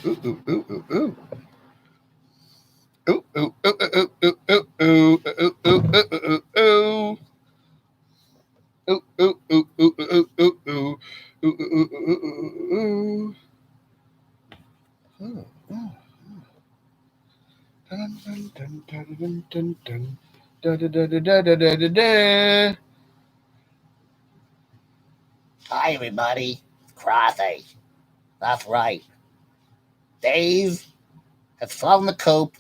Ooh, ooh, ooh, ooh, ooh. Ooh, ooh, ooh, ooh, ooh, ooh, ooh, ooh, ooh, ooh, ooh, ooh. Ooh, ooh, ooh, ooh, ooh, ooh, ooh. Ooh, ooh, ooh, ooh, ooh, ooh. Ooh, ooh. Dun, dun, dun, dun, dun, dun, dun. Da, da, da, da, da, da, da, da, da. Hi, everybody. Crothy. That's right. Dave has flown the coop,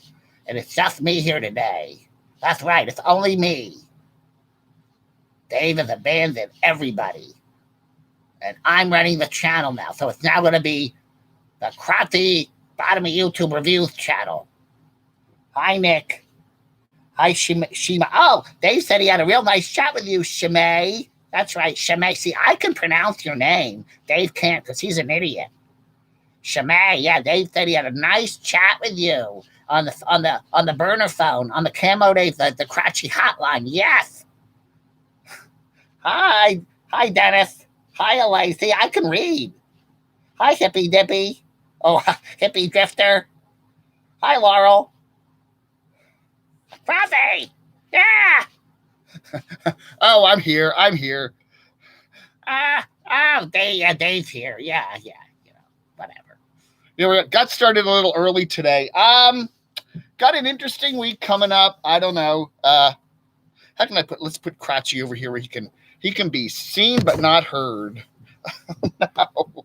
and it's just me here today. That's right, it's only me. Dave has abandoned everybody, and I'm running the channel now, so it's now going to be the Crotty Bottom of YouTube Reviews channel. Hi, Nick. Hi, Shima. Oh, Dave said he had a real nice chat with you, Shimei. That's right, Shimei. See, I can pronounce your name. Dave can't because he's an idiot. Shimei, yeah, Dave said he had a nice chat with you on the burner phone, on the camodave, the Cratchy hotline. Yes. Hi, Dennis. Hi, Lacey. I can read. Hi, Hippie Dippy. Oh, Hippie Drifter. Hi, Laurel. Frothy. Yeah. Oh, I'm here. I'm here. Dave's here. Yeah, whatever. We got started a little early today. Got an interesting week coming up. I don't know. How can I let's put Cratchy over here where he can be seen but not heard. No.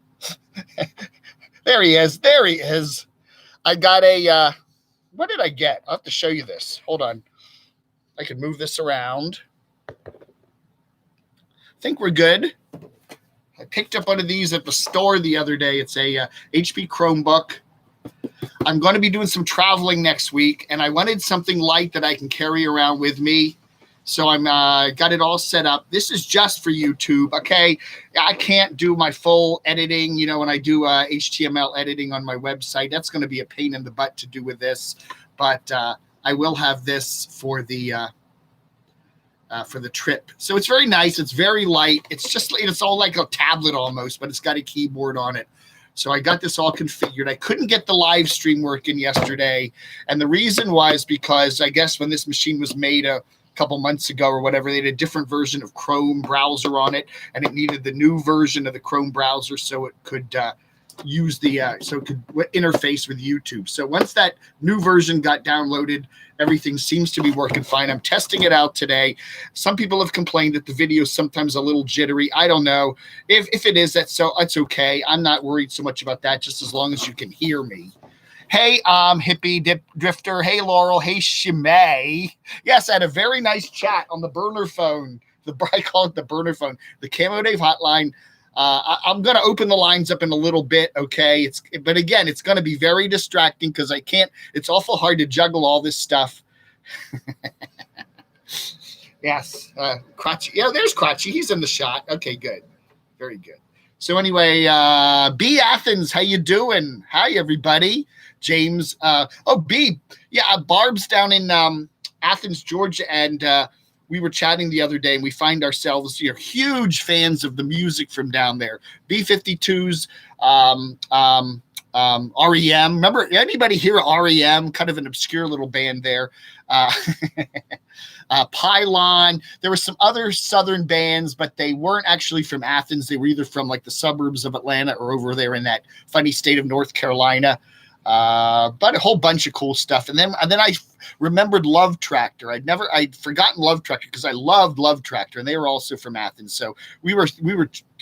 There he is. There he is. I got a what did I get? I'll have to show you this. Hold on. I can move this around. I think we're good. I picked up one of these at the store the other day. It's a HP Chromebook. I'm going to be doing some traveling next week, and I wanted something light that I can carry around with me. So I'm got it all set up. This is just for YouTube, okay? I can't do my full editing, when I do HTML editing on my website. That's going to be a pain in the butt to do with this, but I will have this for the trip. So it's very nice. It's very light. It's all like a tablet almost, but it's got a keyboard on it. So I got this all configured. I couldn't get the live stream working yesterday. And the reason was because I guess when this machine was made a couple months ago or whatever, they had a different version of Chrome browser on it, and it needed the new version of the Chrome browser so it could use so it could interface with YouTube. So once that new version got downloaded, everything seems to be working fine. I'm testing it out today. Some people have complained that the video is sometimes a little jittery. I don't know. If it is, that's okay. I'm not worried so much about that, just as long as you can hear me. Hey, Hippie Drifter. Hey, Laurel. Hey, Shimei. Yes, I had a very nice chat on the burner phone. I call it the burner phone, the camodave hotline. I'm going to open the lines up in a little bit, okay? But again, it's going to be very distracting because I can't. It's awful hard to juggle all this stuff. Yes, Crotchy. Yeah, there's Crotchy. He's in the shot. Okay, good. Very good. So anyway, B Athens, how you doing? Hi, everybody. James. B. Yeah, Barb's down in Athens, Georgia, and we were chatting the other day, and we find ourselves huge fans of the music from down there. B-52s, REM. Remember, anybody hear REM? Kind of an obscure little band there. Pylon. There were some other southern bands, but they weren't actually from Athens. They were either from like the suburbs of Atlanta or over there in that funny state of North Carolina. But a whole bunch of cool stuff. And then I remembered Love Tractor. I'd forgotten Love Tractor because I loved Love Tractor, and they were also from Athens. So we were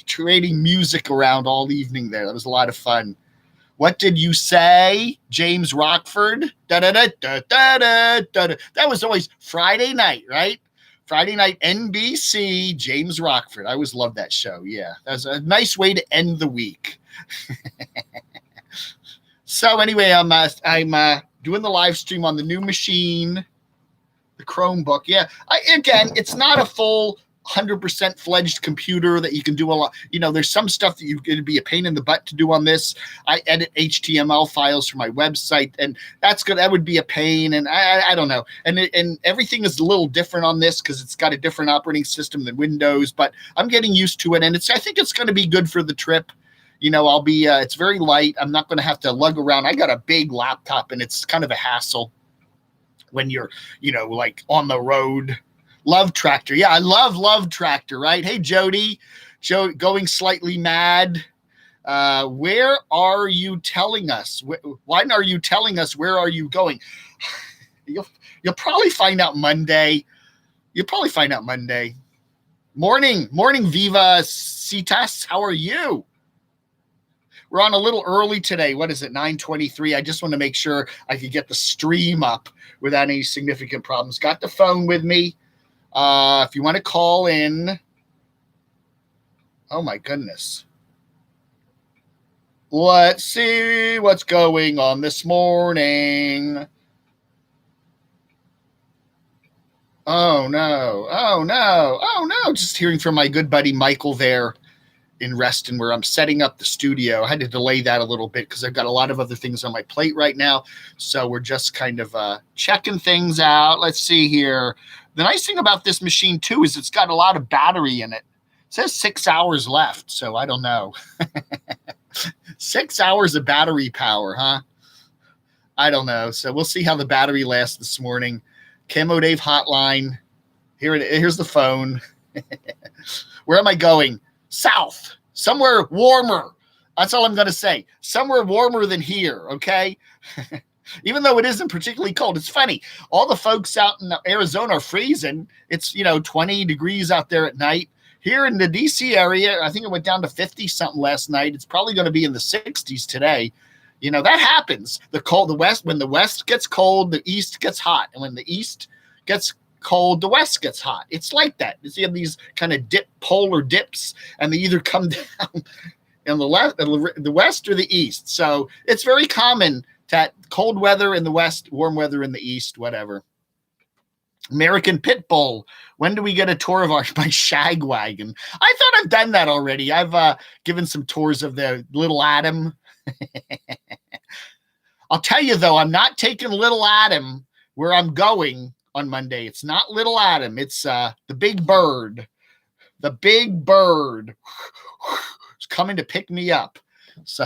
trading music around all evening there. That was a lot of fun. What did you say, James Rockford? Da-da-da-da-da-da-da. That was always Friday night, right? Friday night, NBC, James Rockford. I always loved that show. Yeah, that was a nice way to end the week. So anyway, I'm doing the live stream on the new machine, the Chromebook. Yeah, again, it's not a full 100% fledged computer that you can do a lot. There's some stuff that it'd be a pain in the butt to do on this. I edit HTML files for my website, and that's good. That would be a pain, and I don't know. And everything is a little different on this because it's got a different operating system than Windows. But I'm getting used to it, and I think it's going to be good for the trip. I'll be, it's very light. I'm not going to have to lug around. I got a big laptop and it's kind of a hassle when you're, like on the road. Love Tractor. Yeah, I love Tractor, right? Hey, Jody, going slightly mad. Where are you telling us? Why are you telling us where are you going? You'll probably find out Monday. Morning, Viva Citas. How are you? We're on a little early today. What is it, 9:23? I just want to make sure I could get the stream up without any significant problems. Got the phone with me. If you want to call in. Oh, my goodness. Let's see what's going on this morning. Oh, no. Just hearing from my good buddy Michael there in Reston where I'm setting up the studio. I had to delay that a little bit because I've got a lot of other things on my plate right now. So we're just kind of checking things out. Let's see here. The nice thing about this machine, too, is it's got a lot of battery in it. It says 6 hours left, so I don't know. 6 hours of battery power, huh? I don't know. So we'll see how the battery lasts this morning. CamoDave hotline. Here's the phone. Where am I going? South. Somewhere warmer. That's all I'm going to say. Somewhere warmer than here, okay? Even though it isn't particularly cold. It's funny. All the folks out in Arizona are freezing. It's, 20 degrees out there at night. Here in the D.C. area, I think it went down to 50-something last night. It's probably going to be in the 60s today. That happens. When the West gets cold, the East gets hot. And when the East gets cold, the West gets hot. It's like that. You have these kind of polar dips, and they either come down in the West or the East. So it's very common to cold weather in the West, warm weather in the East, whatever. American Pit Bull. When do we get a tour of my shag wagon? I thought I've done that already. I've given some tours of the Little Adam. I'll tell you, though, I'm not taking Little Adam where I'm going on Monday. It's not Little Adam. It's the Big Bird. The Big Bird is coming to pick me up. So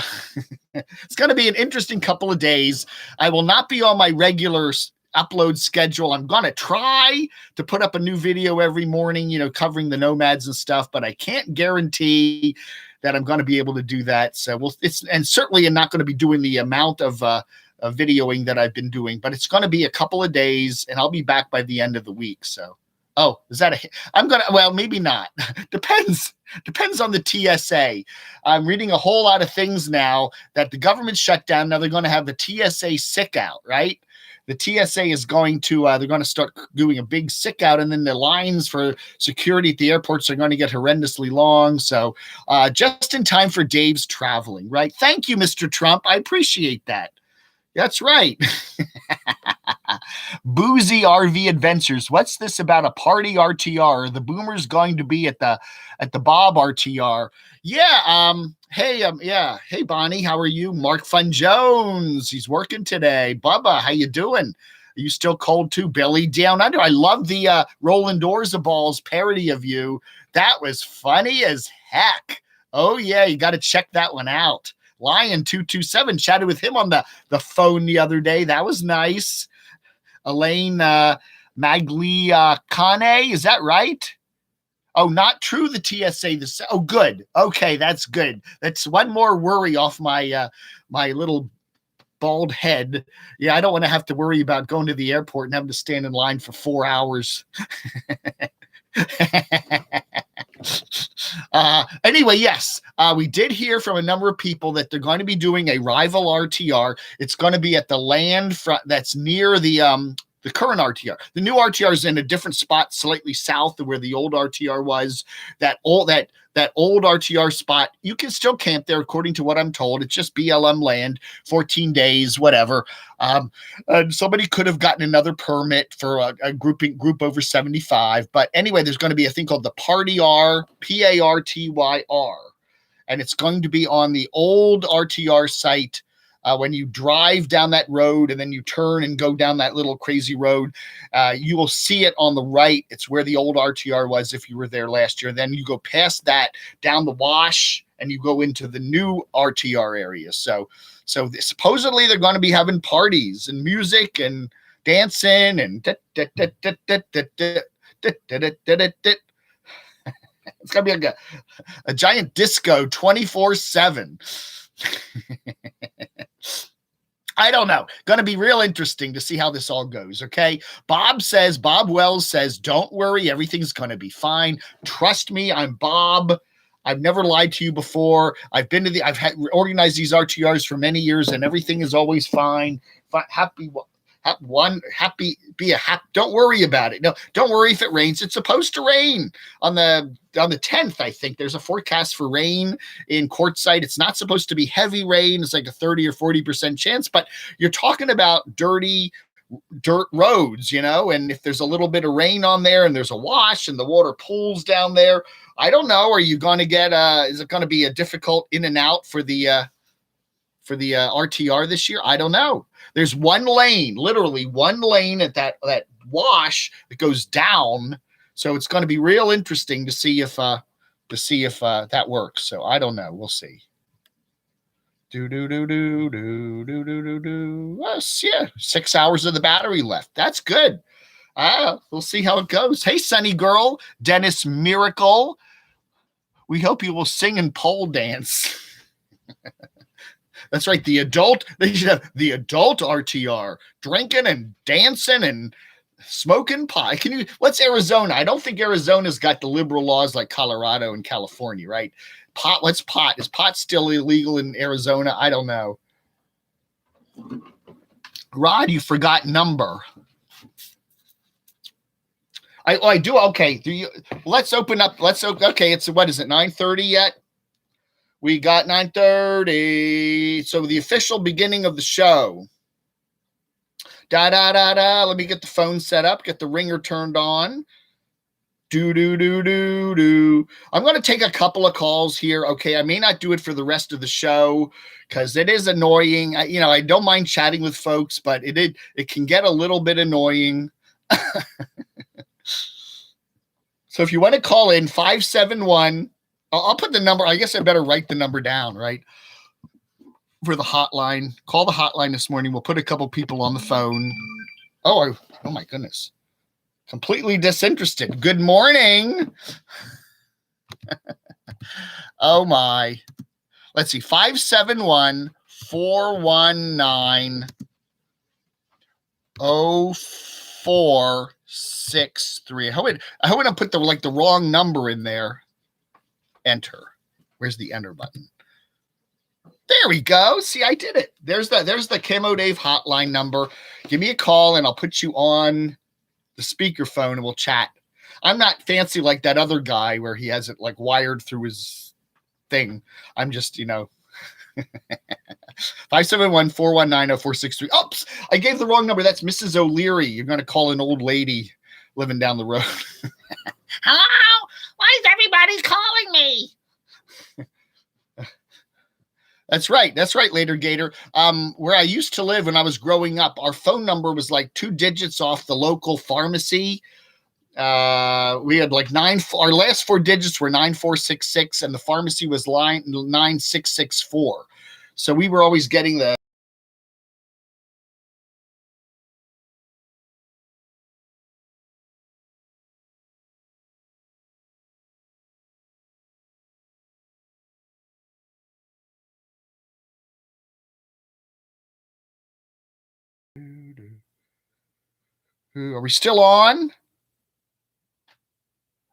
it's going to be an interesting couple of days. I will not be on my regular upload schedule. I'm going to try to put up a new video every morning, covering the nomads and stuff, but I can't guarantee that I'm going to be able to do that. So and certainly I'm not going to be doing the amount of videoing that I've been doing, but it's going to be a couple of days and I'll be back by the end of the week. So, maybe not. Depends on the TSA. I'm reading a whole lot of things now that the government shut down. Now they're going to have the TSA sick out, right? The TSA is going to, they're going to start doing a big sick out, and then the lines for security at the airports are going to get horrendously long. So just in time for Dave's traveling, right? Thank you, Mr. Trump. I appreciate that. That's right. Boozy RV Adventures. What's this about a party RTR? Are the boomers going to be at the Bob RTR? Yeah. Hey, Bonnie, how are you? Mark Fun Jones. He's working today. Bubba, how you doing? Are you still cold too? Billy Down Under. I love the Rolling Doors of Balls parody of you. That was funny as heck. Oh, yeah, you got to check that one out. Lion227 chatted with him on the phone the other day. That was nice. Elaine Magliacane, is that right? Oh, not true, the TSA. Oh, good. Okay, that's good. That's one more worry off my my little bald head. Yeah, I don't want to have to worry about going to the airport and having to stand in line for 4 hours. Anyway, yes, we did hear from a number of people that they're going to be doing a rival RTR. It's going to be at the land front that's near the current RTR. The new RTR is in a different spot, slightly south of where the old RTR was. That old RTR spot, you can still camp there, according to what I'm told. It's just BLM land, 14 days, whatever. And somebody could have gotten another permit for a group over 75. But anyway, there's going to be a thing called the Party R, PARTYR, and it's going to be on the old RTR site when you drive down that road and then you turn and go down that little crazy road, you will see it on the right. It's where the old RTR was if you were there last year. Then you go past that down the wash and you go into the new RTR area. So supposedly they're going to be having parties and music and dancing and it's going to be like a giant disco 24/7. I don't know. Going to be real interesting to see how this all goes. Okay. Bob Wells says, don't worry. Everything's going to be fine. Trust me. I'm Bob. I've never lied to you before. I've organized these RTRs for many years and everything is always fine. Don't worry about it. No, don't worry if it rains. It's supposed to rain on the 10th. I think there's a forecast for rain in Quartzsite. It's not supposed to be heavy rain. It's like a 30 or 40% chance, but you're talking about dirt roads, and if there's a little bit of rain on there and there's a wash and the water pools down there, I don't know. Are you going to get, is it going to be a difficult in and out for the RTR this year? I don't know. There's one lane, literally one lane at that wash that goes down. So it's going to be real interesting to see if that works. So I don't know. We'll see. Yes, yeah. 6 hours of the battery left. That's good. We'll see how it goes. Hey, Sunny Girl, Dennis Miracle. We hope you will sing and pole dance. That's right. They should have the adult RTR, drinking and dancing and smoking pot. What's Arizona? I don't think Arizona's got the liberal laws like Colorado and California, right? What's pot? Is pot still illegal in Arizona? I don't know. Rod, you forgot number. I do. Okay. Let's open up. Okay. What is it? 9:30 yet? We got 9:30. So the official beginning of the show. Let me get the phone set up, get the ringer turned on. I'm going to take a couple of calls here. Okay. I may not do it for the rest of the show because it is annoying. I don't mind chatting with folks, but it can get a little bit annoying. So if you want to call in 571, I'll put the number. I guess I better write the number down, right? For the hotline. Call the hotline this morning. We'll put a couple people on the phone. Oh my goodness. Completely disinterested. Good morning. Oh my. Let's see. 571-419-0463. I hope I don't put the wrong number in there. Enter. Where's the enter button? There we go. See, I did it. There's the camodave hotline number. Give me a call and I'll put you on the speakerphone and we'll chat. I'm not fancy like that other guy where he has it like wired through his thing. I'm just, 571-419-0463. Oops, I gave the wrong number. That's Mrs. O'Leary. You're going to call an old lady living down the road. Hello? Why is everybody calling me? That's right, Later Gator. Where I used to live when I was growing up, our phone number was like 2 digits off the local pharmacy. We had like our last 4 digits were 9466 and the pharmacy was line 9664. So we were always getting the Are we still on?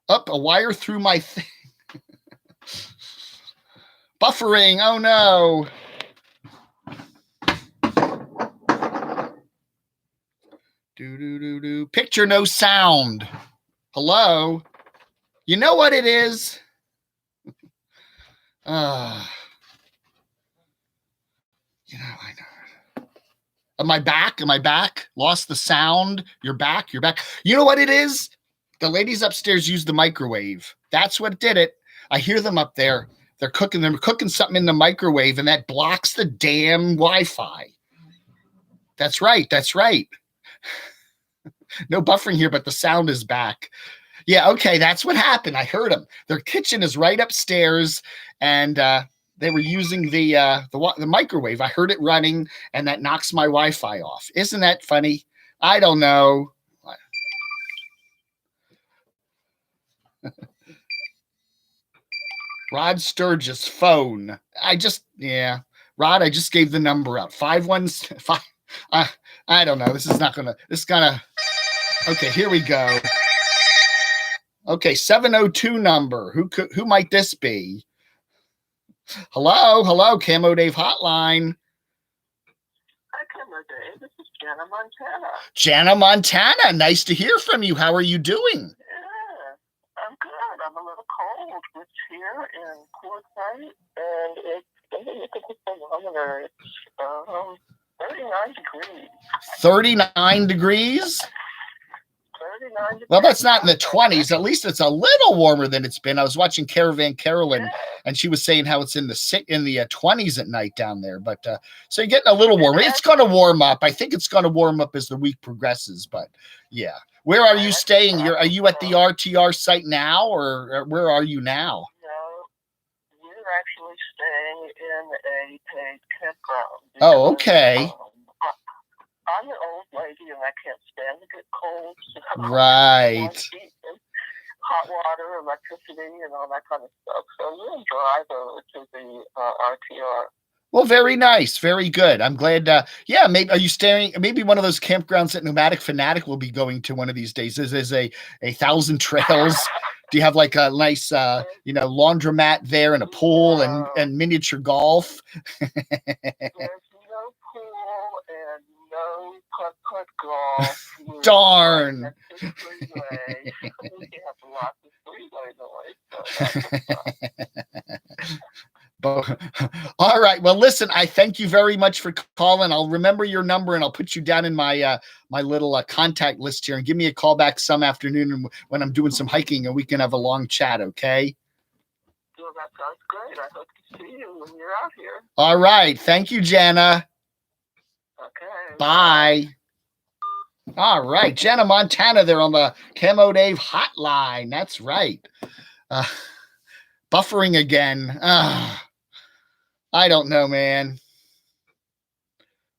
Up a wire through my thing. Buffering. Oh no. Picture, no sound. Hello. You know what it is? I know. Am I back? Lost the sound. You're back. You know what it is? The ladies upstairs use the microwave. That's what did it. I hear them up there. They're cooking something in the microwave, and that blocks the damn Wi-Fi. That's right. That's right. No buffering here, but the sound is back. Yeah, okay, that's what happened. I heard them. Their kitchen is right upstairs, and they were using the microwave. I heard it running, and that knocks my Wi-Fi off. Isn't that funny? I don't know. Rod Sturgis phone. Rod, I just gave the number out. 515. I don't know. This is gonna. Okay, here we go. Okay, 702 number. Who might this be? Hello, camodave hotline. Hi, camodave. This is Jana Montana. Jana Montana, nice to hear from you. How are you doing? Yeah, I'm good. I'm a little cold. It's here in Quartzsite, and it's look at the thermometer. It's 39 degrees. 39 degrees? 39 degrees. Well, that's not in the 20s. At least it's a little warmer than it's been. I was watching Caravan Carolyn, and she was saying how it's in the 20s at night down there. But so you're getting a little warmer. It's going to warm up. I think it's going to warm up as the week progresses. But yeah, where are you staying? Are you at the RTR site now, or where are you now? No, we're actually staying in a paid campground. Oh, okay. I'm an old lady and I can't stand to get cold. So right. Hot water, electricity, and all that kind of stuff. So we'll drive over to the RTR. Well, very nice. Very good. I'm glad. Maybe are you staying? Maybe one of those campgrounds that Nomadic Fanatic will be going to one of these days. There's a 1,000 trails. Do you have like a nice, laundromat there and a pool and miniature golf? There's no pool and no putt golf. Darn. We have lots of freeway noise. All right. Well, listen, I thank you very much for calling. I'll remember your number and I'll put you down in my my little contact list here, and give me a call back some afternoon when I'm doing some hiking, and we can have a long chat. Okay. Well, that sounds great. I hope to see you when you're out here. All right. Thank you, Jana. Okay. Bye. All right. Jana Montana there on the camodave hotline. That's right. Buffering again. I don't know, man.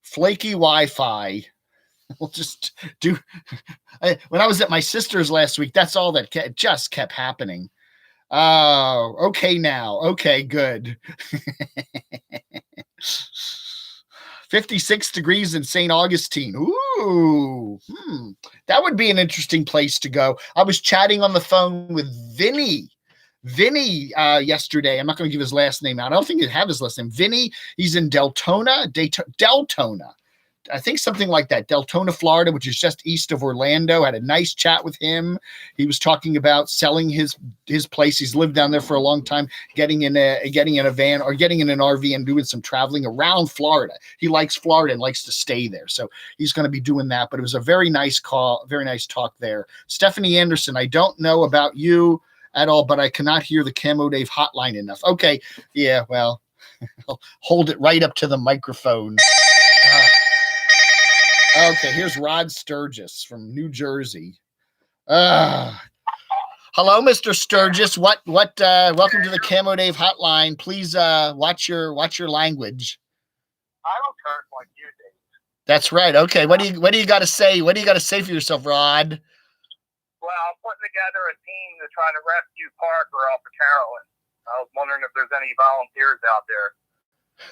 Flaky Wi-Fi. We'll just do. When I was at my sister's last week, that's all that just kept happening. Oh, okay now. Okay, good. 56 degrees in St. Augustine. Ooh, that would be an interesting place to go. I was chatting on the phone with Vinny yesterday. I'm not going to give his last name out. I don't think he'd have his last name. Vinny, he's in Deltona. I think something like that. Deltona, Florida, which is just east of Orlando. Had a nice chat with him. He was talking about selling his place. He's lived down there for a long time, getting in a van or getting in an RV and doing some traveling around Florida. He likes Florida and likes to stay there. So he's going to be doing that. But it was a very nice call, very nice talk there. Stephanie Anderson, I don't know about you at all, but I cannot hear the camodave hotline enough. Okay. Yeah, well, I'll hold it right up to the microphone. Okay, here's Rod Sturgis from New Jersey. Hello, Mr. Sturgis. Welcome to the camodave hotline. Please watch your language. I don't curse like you do. That's right. Okay, what do you got to say? What do you got to say for yourself, Rod? Well, I'm putting together a team to try to rescue Parker off of Carolyn. I was wondering if there's any volunteers out there.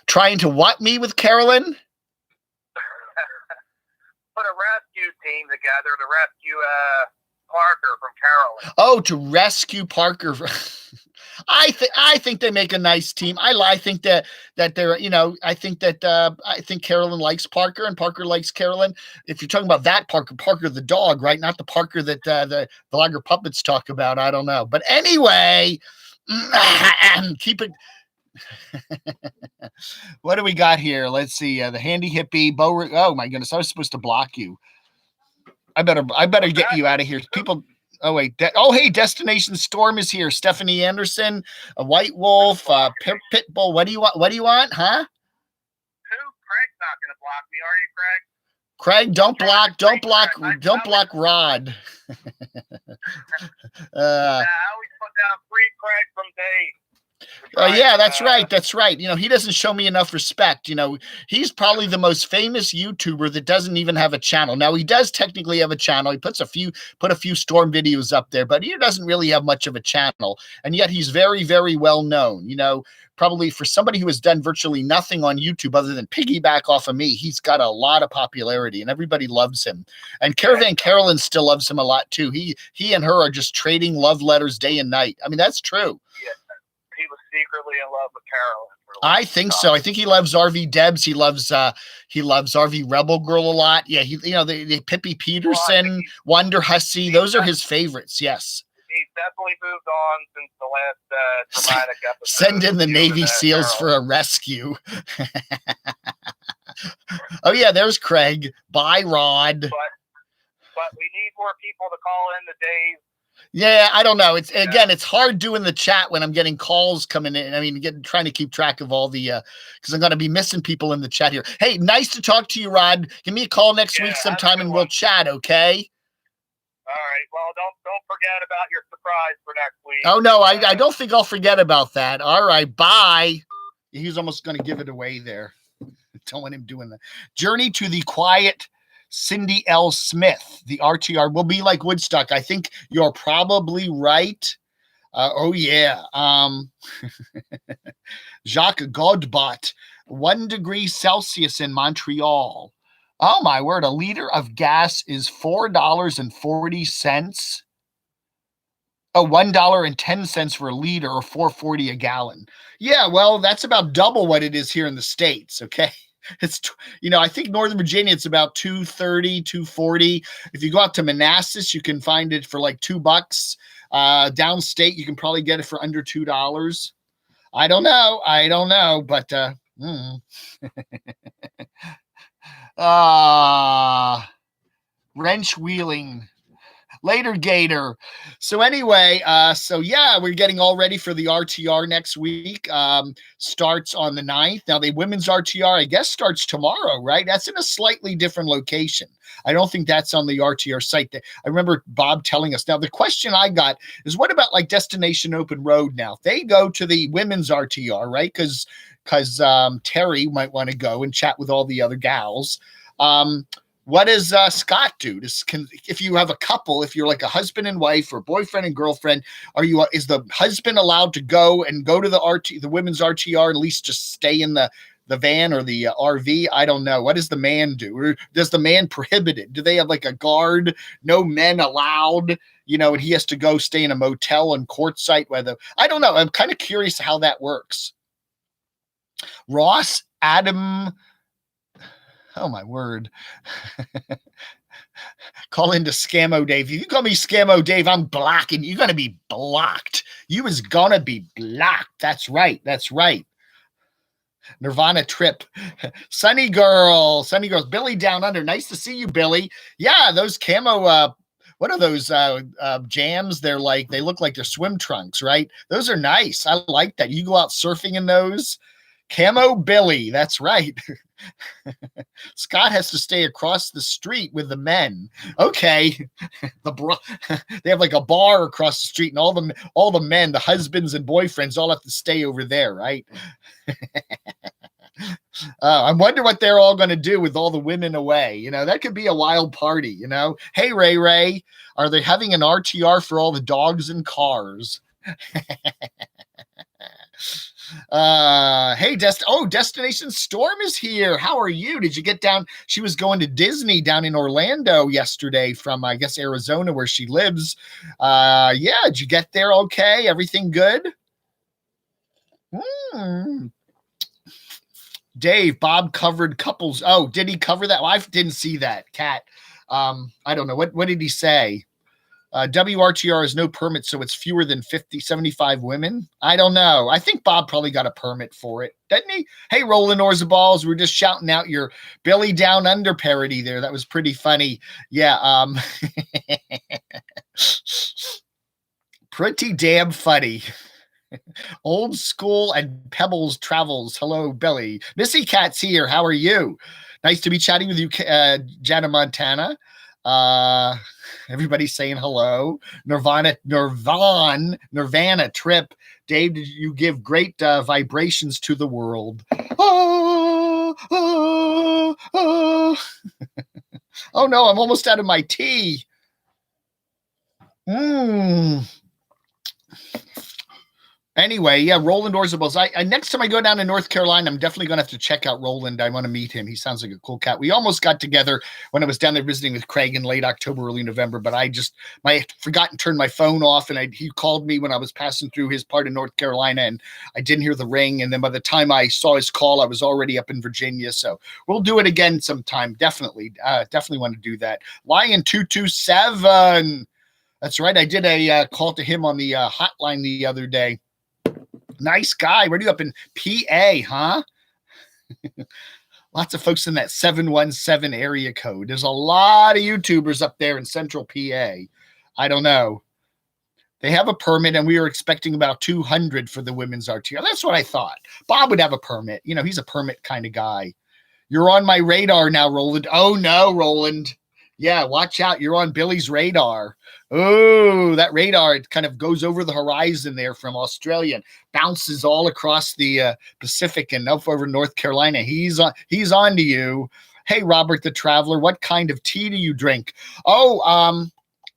Trying to what me with Carolyn? Put a rescue team together to rescue Parker from Carolyn. Oh, to rescue Parker. I think they make a nice team. I think that they're, I think Carolyn likes Parker and Parker likes Carolyn. If you're talking about that Parker the dog, right? Not the Parker that the Vlogger puppets talk about. I don't know. But anyway, keep it. What do we got here? Let's see. The handy hippie. Oh my goodness. I was supposed to block you. I better get you out of here. People. Oh wait. Hey, Destination Storm is here. Stephanie Anderson, a White Wolf, Pitbull. What do you want? What do you want? Huh? Who? Craig's not going to block me, are you, Craig? Craig, don't block Rod. I always put down free Craig from Dave. Yeah, that's right. That's right. You know, he doesn't show me enough respect. You know, he's probably the most famous YouTuber that doesn't even have a channel. Now, he does technically have a channel. He put a few storm videos up there, but he doesn't really have much of a channel. And yet he's very, very well known. You know, probably for somebody who has done virtually nothing on YouTube other than piggyback off of me, he's got a lot of popularity and everybody loves him. And Caravan Carolyn still loves him a lot too. He and her are just trading love letters day and night. I mean, that's true. Yeah. He was secretly in love with Carolyn. I think so. I think he loves RV Debs. He loves RV Rebel Girl a lot. Yeah, the Pippi Peterson, Wonder Hussy. Those are his favorites. Yes. He's definitely moved on since the last dramatic episode. Send in the Navy SEALs for a rescue. Oh yeah, there's Craig. Bye, Rod. But we need more people to call in to Dave. Yeah, I don't know. It's hard doing the chat when I'm getting calls coming in. I mean, trying to keep track of all the because I'm going to be missing people in the chat here. Hey, nice to talk to you, Rod. Give me a call next week sometime and we'll chat, okay? All right. Well, don't forget about your surprise for next week. Oh no, I don't think I'll forget about that. All right, bye. He's almost going to give it away there. Don't want him doing that. Journey to the Quiet Cindy L. Smith, the RTR will be like Woodstock. I think you're probably right. Oh yeah. Jacques Godbot, 1 degree Celsius in Montreal. Oh my word. A liter of gas is $4.40. Oh, $1.10 for a liter or $4.40 a gallon. Yeah. Well, that's about double what it is here in the States. Okay. It's, I think Northern Virginia, it's about $2.30, $2.40. If you go out to Manassas, you can find it for like $2. Downstate, you can probably get it for under $2. I don't know, but wrench wheeling. Later, Gator. So anyway, we're getting all ready for the RTR next week. Starts on the 9th. Now, the women's RTR, I guess, starts tomorrow, right? That's in a slightly different location. I don't think that's on the RTR site. I remember Bob telling us. Now, the question I got is, what about like Destination Open Road now? They go to the women's RTR, right? Because Terry might want to go and chat with all the other gals. What does Scott do? If you have a couple, if you're like a husband and wife or boyfriend and girlfriend, is the husband allowed to go to the women's RTR and at least just stay in the van or the RV? I don't know. What does the man do? Or does the man prohibit it? Do they have like a guard? No men allowed, and he has to go stay in a motel on Quartzsite. I don't know. I'm kind of curious how that works. Ross Adam. Oh, my word. Call into ScamoDave. If you call me ScamoDave, I'm blocking. You're going to be blocked. You is going to be blocked. That's right. That's right. Nirvana Trip. Sunny Girls. Billy Down Under. Nice to see you, Billy. Yeah, those camo, what are those jams? They look like they're swim trunks, right? Those are nice. I like that. You go out surfing in those. Camo Billy. That's right. Scott has to stay across the street with the men. Okay. They have like a bar across the street and all the men, the husbands and boyfriends all have to stay over there, right? I wonder what they're all going to do with all the women away. That could be a wild party, Hey, Ray, are they having an RTR for all the dogs and cars? Hey, Destination Storm is here. How are you? Did you get down? She was going to Disney down in Orlando yesterday from, I guess, Arizona, where she lives. Did you get there okay? Everything good? Dave, Bob covered couples. Oh, did he cover that? Well, I didn't see that, Kat. I don't know. What did he say? WRTR has no permit, so it's fewer than 75 women. I don't know. I think Bob probably got a permit for it, doesn't he? Hey, Roland Orzaballs, we're just shouting out your Billy Down Under parody there. That was pretty funny. Yeah. Pretty damn funny. Old school and Pebbles travels. Hello, Billy. Missy Cat's here. How are you? Nice to be chatting with you, Jana Montana. Everybody's saying hello. Nirvana trip. Dave, did you give great vibrations to the world? Oh no, I'm almost out of my tea. Anyway, yeah, Roland Orzables. I next time I go down to North Carolina, I'm definitely going to have to check out Roland. I want to meet him. He sounds like a cool cat. We almost got together when I was down there visiting with Craig in late October, early November, but I forgot and turned my phone off, and he called me when I was passing through his part of North Carolina, and I didn't hear the ring, and then by the time I saw his call, I was already up in Virginia, so we'll do it again sometime. Definitely want to do that. Lion 227. That's right. I did a call to him on the hotline the other day. Nice guy. Where are you up in PA, huh? Lots of folks in that 717 area code. There's a lot of YouTubers up there in central PA. I don't know. They have a permit, and we were expecting about 200 for the women's RTR. That's what I thought. Bob would have a permit. You know, he's a permit kind of guy. You're on my radar now, Roland. Oh, no, Roland. Yeah, watch out. You're on Billy's radar. Oh, that radar, it kind of goes over the horizon there from Australia and bounces all across the Pacific and up over North Carolina. He's on to you. Hey, Robert the Traveler, what kind of tea do you drink? Oh,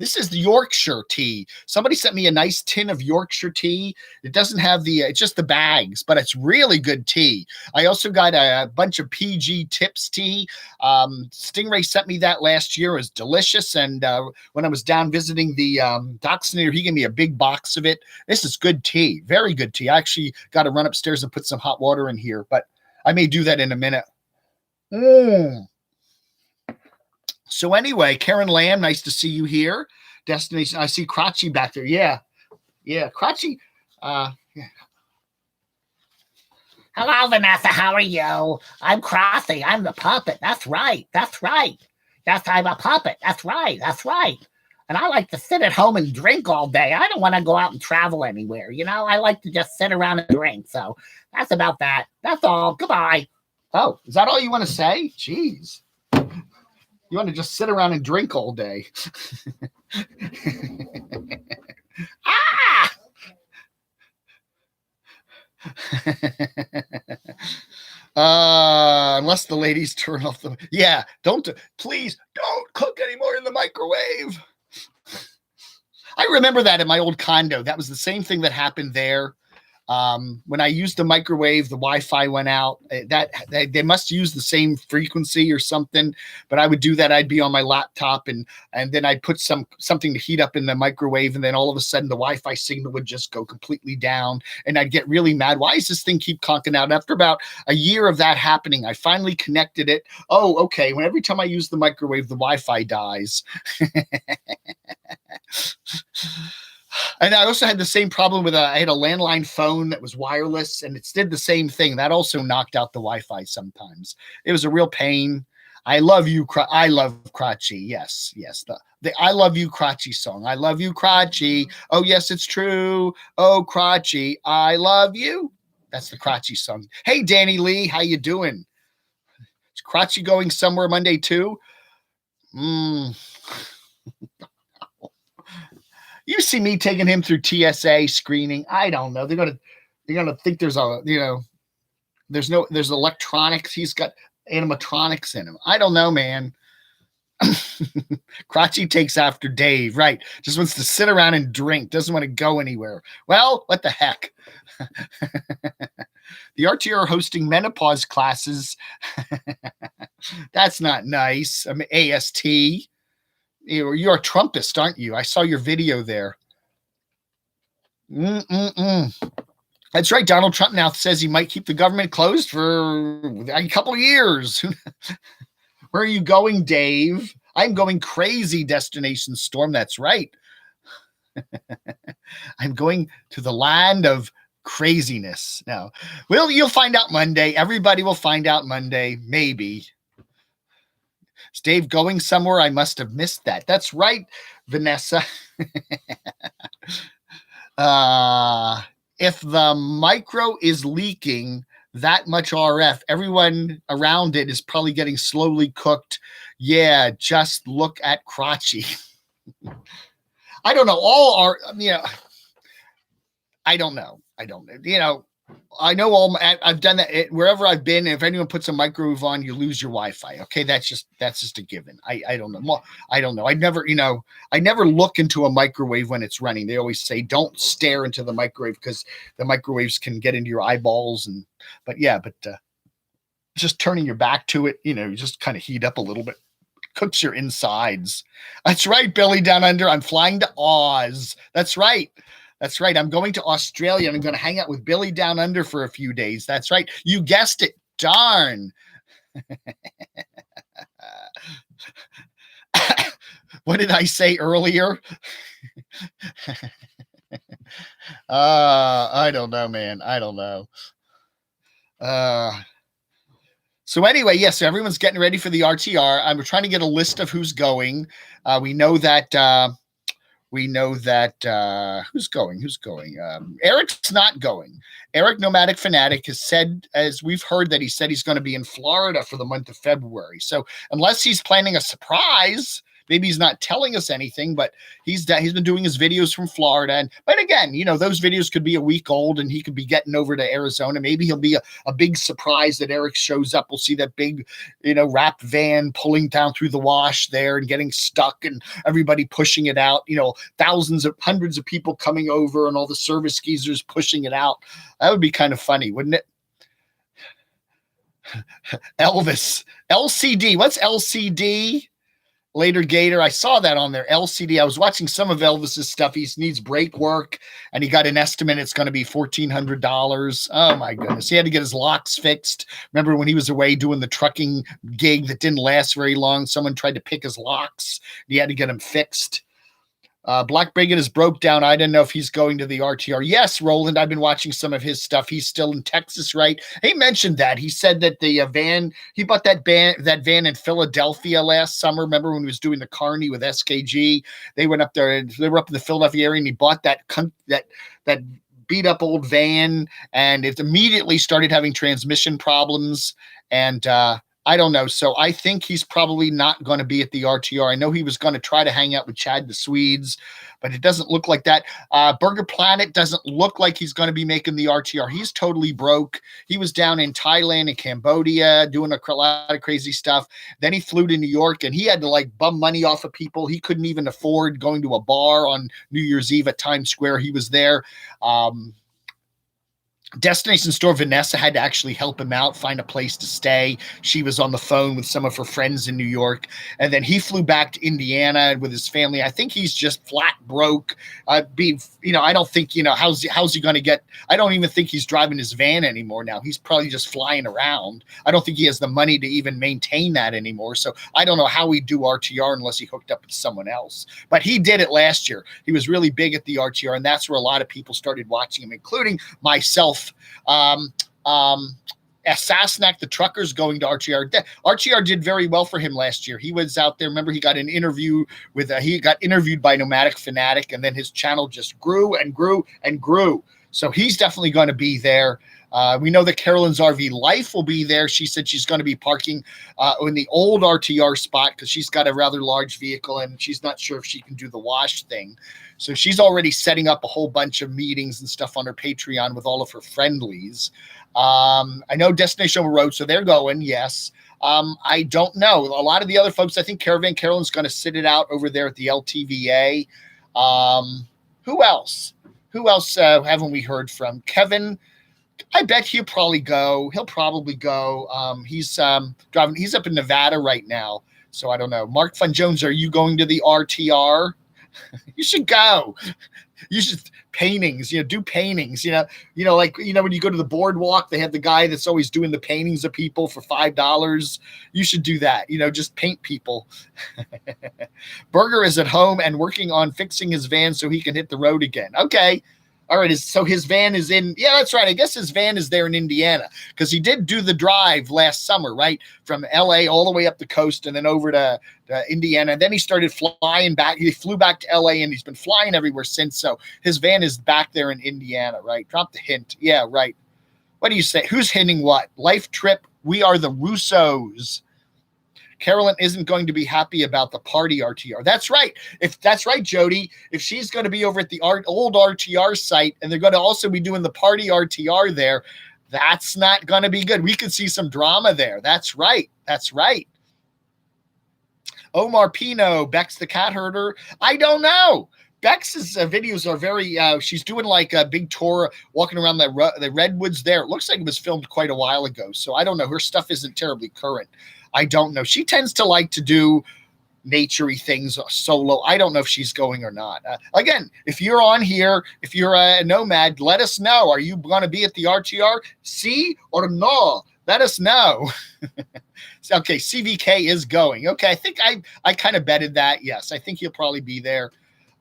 this is the Yorkshire tea. Somebody sent me a nice tin of Yorkshire tea. It doesn't have it's just the bags, but it's really good tea. I also got a bunch of PG Tips tea. Stingray sent me that last year. It was delicious. And when I was down visiting the Dachshundator, he gave me a big box of it. This is good tea. Very good tea. I actually got to run upstairs and put some hot water in here, but I may do that in a minute. So anyway, Karen Lamb, nice to see you here. Destination, I see Crotchy back there. Yeah, Crotchy. Yeah. Hello, Vanessa. How are you? I'm Crotchy. I'm the puppet. That's right. Yes, I'm a puppet. That's right. And I like to sit at home and drink all day. I don't want to go out and travel anywhere. You know, I like to just sit around and drink. So that's about that. That's all. Goodbye. Oh, is that all you want to say? Jeez. You want to just sit around and drink all day. Unless the ladies turn off the... Yeah, please don't cook anymore in the microwave. I remember that in my old condo. That was the same thing that happened there. When I used the microwave, the Wi-Fi went out. They must use the same frequency or something. But I would do that. I'd be on my laptop, and then I'd put something to heat up in the microwave, and then all of a sudden the Wi-Fi signal would just go completely down, and I'd get really mad. Why does this thing keep conking out? After about a year of that happening, I finally connected it. Oh, okay. When every time I use the microwave, the Wi-Fi dies. And I also had the same problem with I had a landline phone that was wireless, and it did the same thing. That also knocked out the Wi-Fi sometimes. It was a real pain. I love you. I love Crotchy. Yes. The I love you Crotchy song. I love you Crotchy. Oh, yes, it's true. Oh, Crotchy, I love you. That's the Crotchy song. Hey, Danny Lee, how you doing? Is Crotchy going somewhere Monday too? You see me taking him through TSA screening. I don't know. They're gonna think there's electronics. He's got animatronics in him. I don't know, man. Crotchy takes after Dave, right? Just wants to sit around and drink. Doesn't want to go anywhere. Well, what the heck? The RTR hosting menopause classes. That's not nice. I mean, AST. You're a Trumpist, aren't you? I saw your video there. That's right. Donald Trump now says he might keep the government closed for a couple of years. Where are you going, Dave? I'm going crazy, Destination Storm. That's right. I'm going to the land of craziness now. Well, you'll find out Monday. Everybody will find out Monday. Maybe. Is Dave going somewhere? I must have missed that. That's right. Vanessa. If the micro is leaking that much RF, everyone around it is probably getting slowly cooked. Yeah, just look at Crotchy. I don't know. All are, I don't know. I know I've done that wherever I've been. If anyone puts a microwave on, you lose your Wi-Fi. Okay. That's just a given. I don't know. Well, I don't know. I never look into a microwave when it's running. They always say, don't stare into the microwave because the microwaves can get into your eyeballs. But just turning your back to it, you just kind of heat up a little bit. Cooks your insides. That's right, Billy Down Under. I'm flying to Oz. That's right. I'm going to Australia and I'm going to hang out with Billy Down Under for a few days. That's right. You guessed it. Darn. What did I say earlier? I don't know, man. I don't know. So anyway, yes, so everyone's getting ready for the RTR. I'm trying to get a list of who's going. We know that who's going. Eric's not going. Eric Nomadic Fanatic has said, as we've heard, that he said he's going to be in Florida for the month of February. So unless he's planning a surprise, maybe he's not telling us anything, but he's been doing his videos from Florida. But again, those videos could be a week old and he could be getting over to Arizona. Maybe he'll be a big surprise that Eric shows up. We'll see that big, wrap van pulling down through the wash there and getting stuck and everybody pushing it out, hundreds of people coming over and all the service geezers pushing it out. That would be kind of funny, wouldn't it? Elvis, LCD. What's LCD? Later Gator, I saw that on there. LCD. I was watching some of Elvis's stuff. He needs brake work, and he got an estimate. It's going to be $1,400. Oh my goodness! He had to get his locks fixed. Remember when he was away doing the trucking gig that didn't last very long? Someone tried to pick his locks. He had to get them fixed. Black Brigand is broke down. I don't know if he's going to the RTR. Yes, Roland, I've been watching some of his stuff. He's still in Texas, right? He mentioned that. He said that the van, he bought that van in Philadelphia last summer. Remember when he was doing the Carney with SKG? They went up there and they were up in the Philadelphia area and he bought that beat up old van and it immediately started having transmission problems. And, I don't know. So I think he's probably not going to be at the RTR. I know he was going to try to hang out with Chad the Swedes, but it doesn't look like that. Burger Planet doesn't look like he's going to be making the RTR. He's totally broke. He was down in Thailand and Cambodia doing a lot of crazy stuff. Then he flew to New York and he had to bum money off of people. He couldn't even afford going to a bar on New Year's Eve at Times Square. He was there. Destination Store Vanessa had to actually help him out, find a place to stay. She was on the phone with some of her friends in New York. And then he flew back to Indiana with his family. I think he's just flat broke. I don't think, how's he going to get, I don't even think he's driving his van anymore now. He's probably just flying around. I don't think he has the money to even maintain that anymore. So I don't know how he'd do RTR unless he hooked up with someone else. But he did it last year. He was really big at the RTR. And that's where a lot of people started watching him, including myself. Sasnak, the trucker's going to RTR. RTR did very well for him last year. He was out there. Remember, he got an interview he got interviewed by Nomadic Fanatic, and then his channel just grew and grew and grew. So he's definitely going to be there. We know that Carolyn's RV Life will be there. She said she's going to be parking in the old RTR spot because she's got a rather large vehicle and she's not sure if she can do the wash thing. So she's already setting up a whole bunch of meetings and stuff on her Patreon with all of her friendlies. I know Destination Road, so they're going, yes. I don't know. A lot of the other folks, I think Caravan Carolyn's going to sit it out over there at the LTVA. Who else? Who else haven't we heard from? Kevin, I bet he'll probably go. He's driving. He's up in Nevada right now. So I don't know. Mark Fun Jones, are you going to the RTR? You should go. You should paintings, do paintings, when you go to the boardwalk, they have the guy that's always doing the paintings of people for $5. You should do that. Just paint people. Berger is at home and working on fixing his van so he can hit the road again. Okay. All right, so his van is in, yeah, that's right. I guess his van is there in Indiana because he did do the drive last summer, right? From LA all the way up the coast and then over to Indiana. And then he started flying back. He flew back to LA and he's been flying everywhere since. So his van is back there in Indiana, right? Drop the hint. Yeah, right. What do you say? Who's hinting what? Life trip. We are the Russos. Carolyn isn't going to be happy about the party RTR. That's right. If that's right, Jody, if she's going to be over at the old RTR site and they're going to also be doing the party RTR there, that's not going to be good. We could see some drama there. That's right. That's right. Omar Pino, Bex the cat herder. I don't know. Bex's videos are very, she's doing like a big tour walking around the redwoods there. It looks like it was filmed quite a while ago. So I don't know. Her stuff isn't terribly current. I don't know. She tends to like to do naturey things solo. I don't know if she's going or not. Again, if you're on here, if you're a nomad, let us know. Are you going to be at the RTR? See or no? Let us know. Okay, CVK is going. Okay, I think I kind of betted that. Yes, I think he'll probably be there.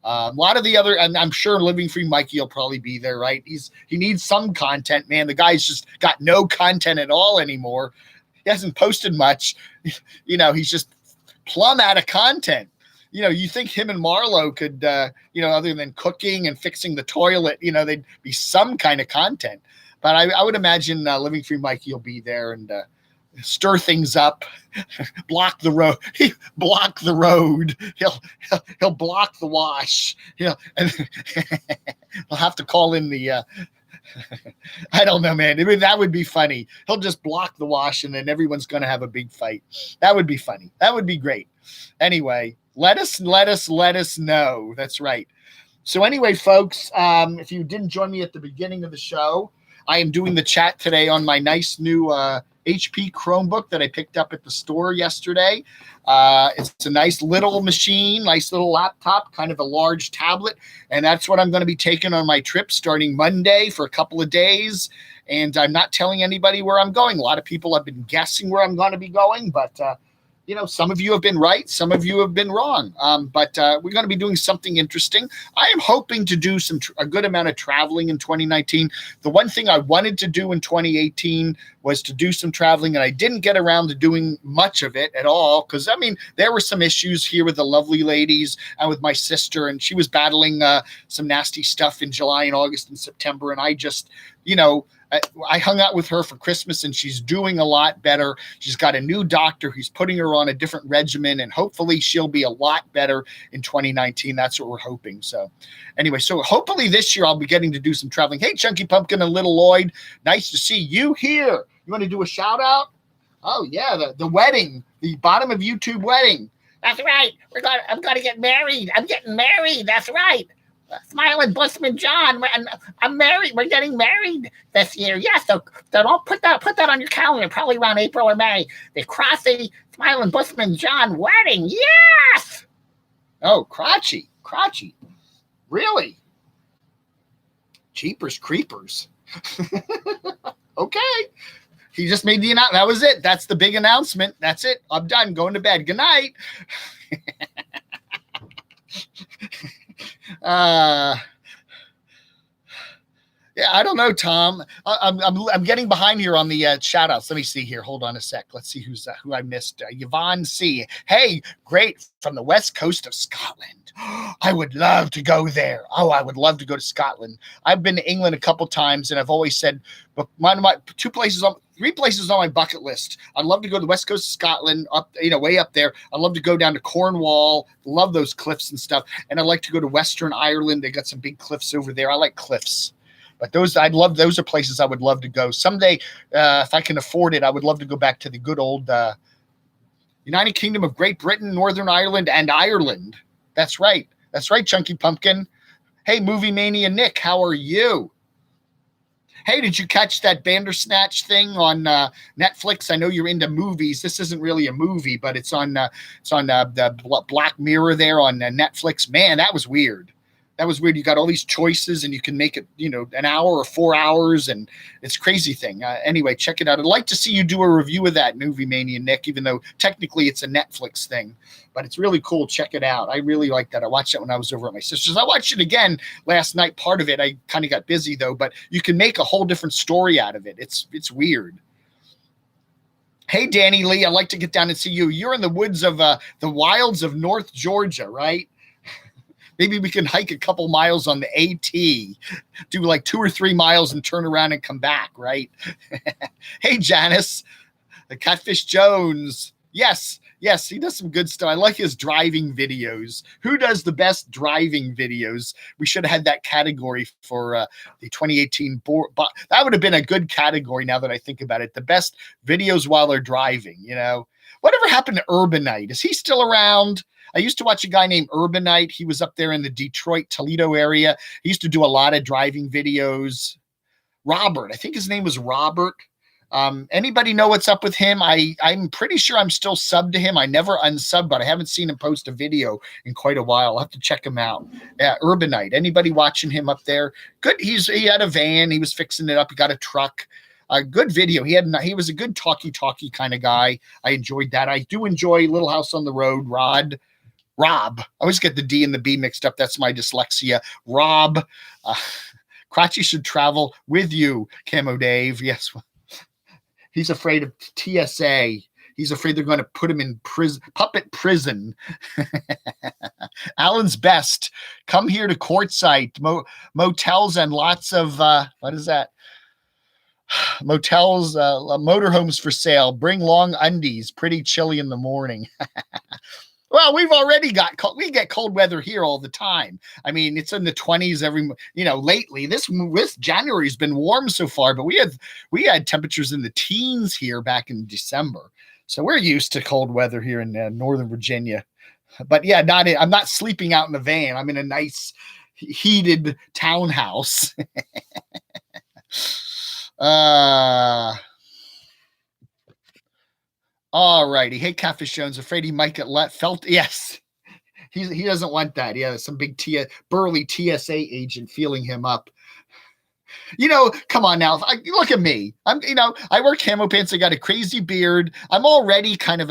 A lot of the other, and I'm sure Living Free Mikey will probably be there, right? He needs some content, man. The guy's just got no content at all anymore. He hasn't posted much. You know, he's just plumb out of content. You know, you think him and Marlo could, other than cooking and fixing the toilet, they'd be some kind of content. But I would imagine Living Free Mikey will be there and stir things up, block the road. Block the road. He'll block the wash. And I'll have to call in the. I don't know, man. I mean, that would be funny. He'll just block the wash, and then everyone's going to have a big fight. That would be funny. That would be great. Anyway, let us know. That's right. So anyway, folks, if you didn't join me at the beginning of the show, I am doing the chat today on my nice new HP Chromebook that I picked up at the store yesterday. It's a nice little machine, nice little laptop, kind of a large tablet. And that's what I'm going to be taking on my trip starting Monday for a couple of days. And I'm not telling anybody where I'm going. A lot of people have been guessing where I'm going to be going, but some of you have been right. Some of you have been wrong. But we're going to be doing something interesting. I am hoping to do a good amount of traveling in 2019. The one thing I wanted to do in 2018 was to do some traveling, and I didn't get around to doing much of it at all because, there were some issues here with the lovely ladies and with my sister, and she was battling some nasty stuff in July and August and September, and I just, I hung out with her for Christmas and she's doing a lot better. She's got a new doctor who's putting her on a different regimen, and hopefully she'll be a lot better in 2019. That's what we're hoping. So anyway, so hopefully this year I'll be getting to do some traveling. Hey, Chunky Pumpkin and Little Lloyd, nice to see you here. You want to do a shout out? Oh yeah, the wedding, the bottom of YouTube wedding. That's right. I'm going to get married. I'm getting married. That's right. Smiling Busman John, I'm married. We're getting married this year. Yes, so don't put that on your calendar. Probably around April or May. The Crossy Smiling Busman John wedding. Yes. Oh, crotchy, really? Jeepers creepers. Okay, he just made the announcement. That was it. That's the big announcement. That's it. I'm done. Going to bed. Good night. Yeah, I don't know, Tom. I'm getting behind here on the shout outs. Let me see here. Hold on a sec. Let's see who I missed. Yvonne C. Hey, great, from the west coast of Scotland. I would love to go there. Oh, I would love to go to Scotland. I've been to England a couple times, and I've always said, but my 3 places on my bucket list. I'd love to go to the west coast of Scotland, up, way up there. I'd love to go down to Cornwall. Love those cliffs and stuff. And I'd like to go to Western Ireland. They got some big cliffs over there. I like cliffs. But those are places I would love to go. Someday, if I can afford it, I would love to go back to the good old United Kingdom of Great Britain, Northern Ireland, and Ireland. That's right. That's right, Chunky Pumpkin. Hey, Movie Mania Nick, how are you? Hey, did you catch that Bandersnatch thing on Netflix? I know you're into movies. This isn't really a movie, but it's on the Black Mirror there on Netflix. Man, that was weird. That was weird. You got all these choices and you can make it, an hour or 4 hours, and it's a crazy thing. Anyway, check it out. I'd like to see you do a review of that, Movie Mania, Nick, even though technically it's a Netflix thing, but it's really cool. Check it out. I really like that. I watched that when I was over at my sister's. I watched it again last night. Part of it, I kind of got busy though, but you can make a whole different story out of it. It's weird. Hey, Danny Lee, I'd like to get down and see you. You're in the woods of the wilds of North Georgia, right? Maybe we can hike a couple miles on the AT, do like 2 or 3 miles and turn around and come back, right? Hey, Janice, the Catfish Jones. Yes, he does some good stuff. I like his driving videos. Who does the best driving videos? We should have had that category for the 2018 board. But that would have been a good category now that I think about it. The best videos while they're driving, Whatever happened to Urbanite? Is he still around? I used to watch a guy named Urbanite. He was up there in the Detroit, Toledo area. He used to do a lot of driving videos. Robert, I think his name was Robert. Anybody know what's up with him? I'm pretty sure I'm still subbed to him. I never unsubbed, but I haven't seen him post a video in quite a while. I'll have to check him out. Yeah, Urbanite. Anybody watching him up there? Good. He had a van. He was fixing it up. He got a truck. A good video. He was a good talky kind of guy. I enjoyed that. I do enjoy Little House on the Road. Rob. I always get the D and the B mixed up. That's my dyslexia. Rob. Crotchy should travel with you, camodave. Yes. He's afraid of TSA. He's afraid they're going to put him in puppet prison. Alan's best. Come here to Quartzsite. Motels and lots of, what is that? Motels, motorhomes for sale. Bring long undies. Pretty chilly in the morning. Well, we've already we get cold weather here all the time. I mean, it's in the 20s lately. This January's been warm so far, but we had temperatures in the teens here back in December. So we're used to cold weather here in Northern Virginia. But yeah, I'm not sleeping out in the van. I'm in a nice heated townhouse. All righty. Hey, Catfish Jones, afraid he might get felt. Yes. He doesn't want that. Yeah, some big burly TSA agent feeling him up. Come on now. Look at me. I wear camo pants. I got a crazy beard. I'm already kind of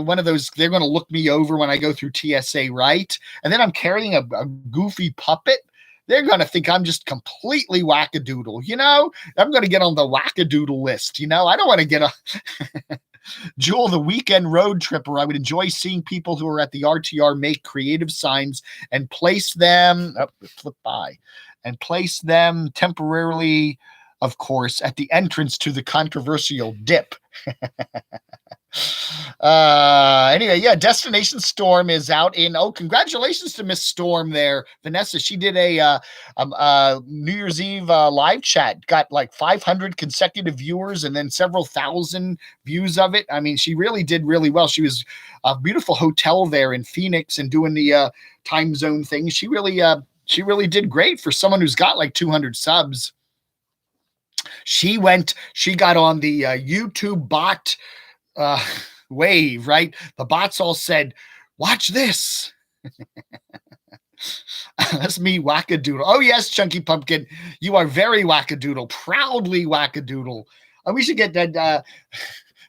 one of those, they're going to look me over when I go through TSA, right? And then I'm carrying a goofy puppet. They're going to think I'm just completely wackadoodle. I'm going to get on the wackadoodle list. I don't want to get Jewel, the weekend road tripper. I would enjoy seeing people who are at the RTR make creative signs and place them temporarily, of course, at the entrance to the controversial dip. Anyway, yeah, Destination Storm is out in. Oh, congratulations to Miss Storm there, Vanessa. She did a New Year's Eve live chat, got like 500 consecutive viewers and then several thousand views of it. I mean, she really did really well. She was a beautiful hotel there in Phoenix and doing the time zone thing. She really did great for someone who's got like 200 subs. She got on the YouTube bot wave, right? The bots all said, watch this. That's me, wackadoodle. Oh, yes, Chunky Pumpkin. You are very wackadoodle. Proudly wackadoodle. We should get that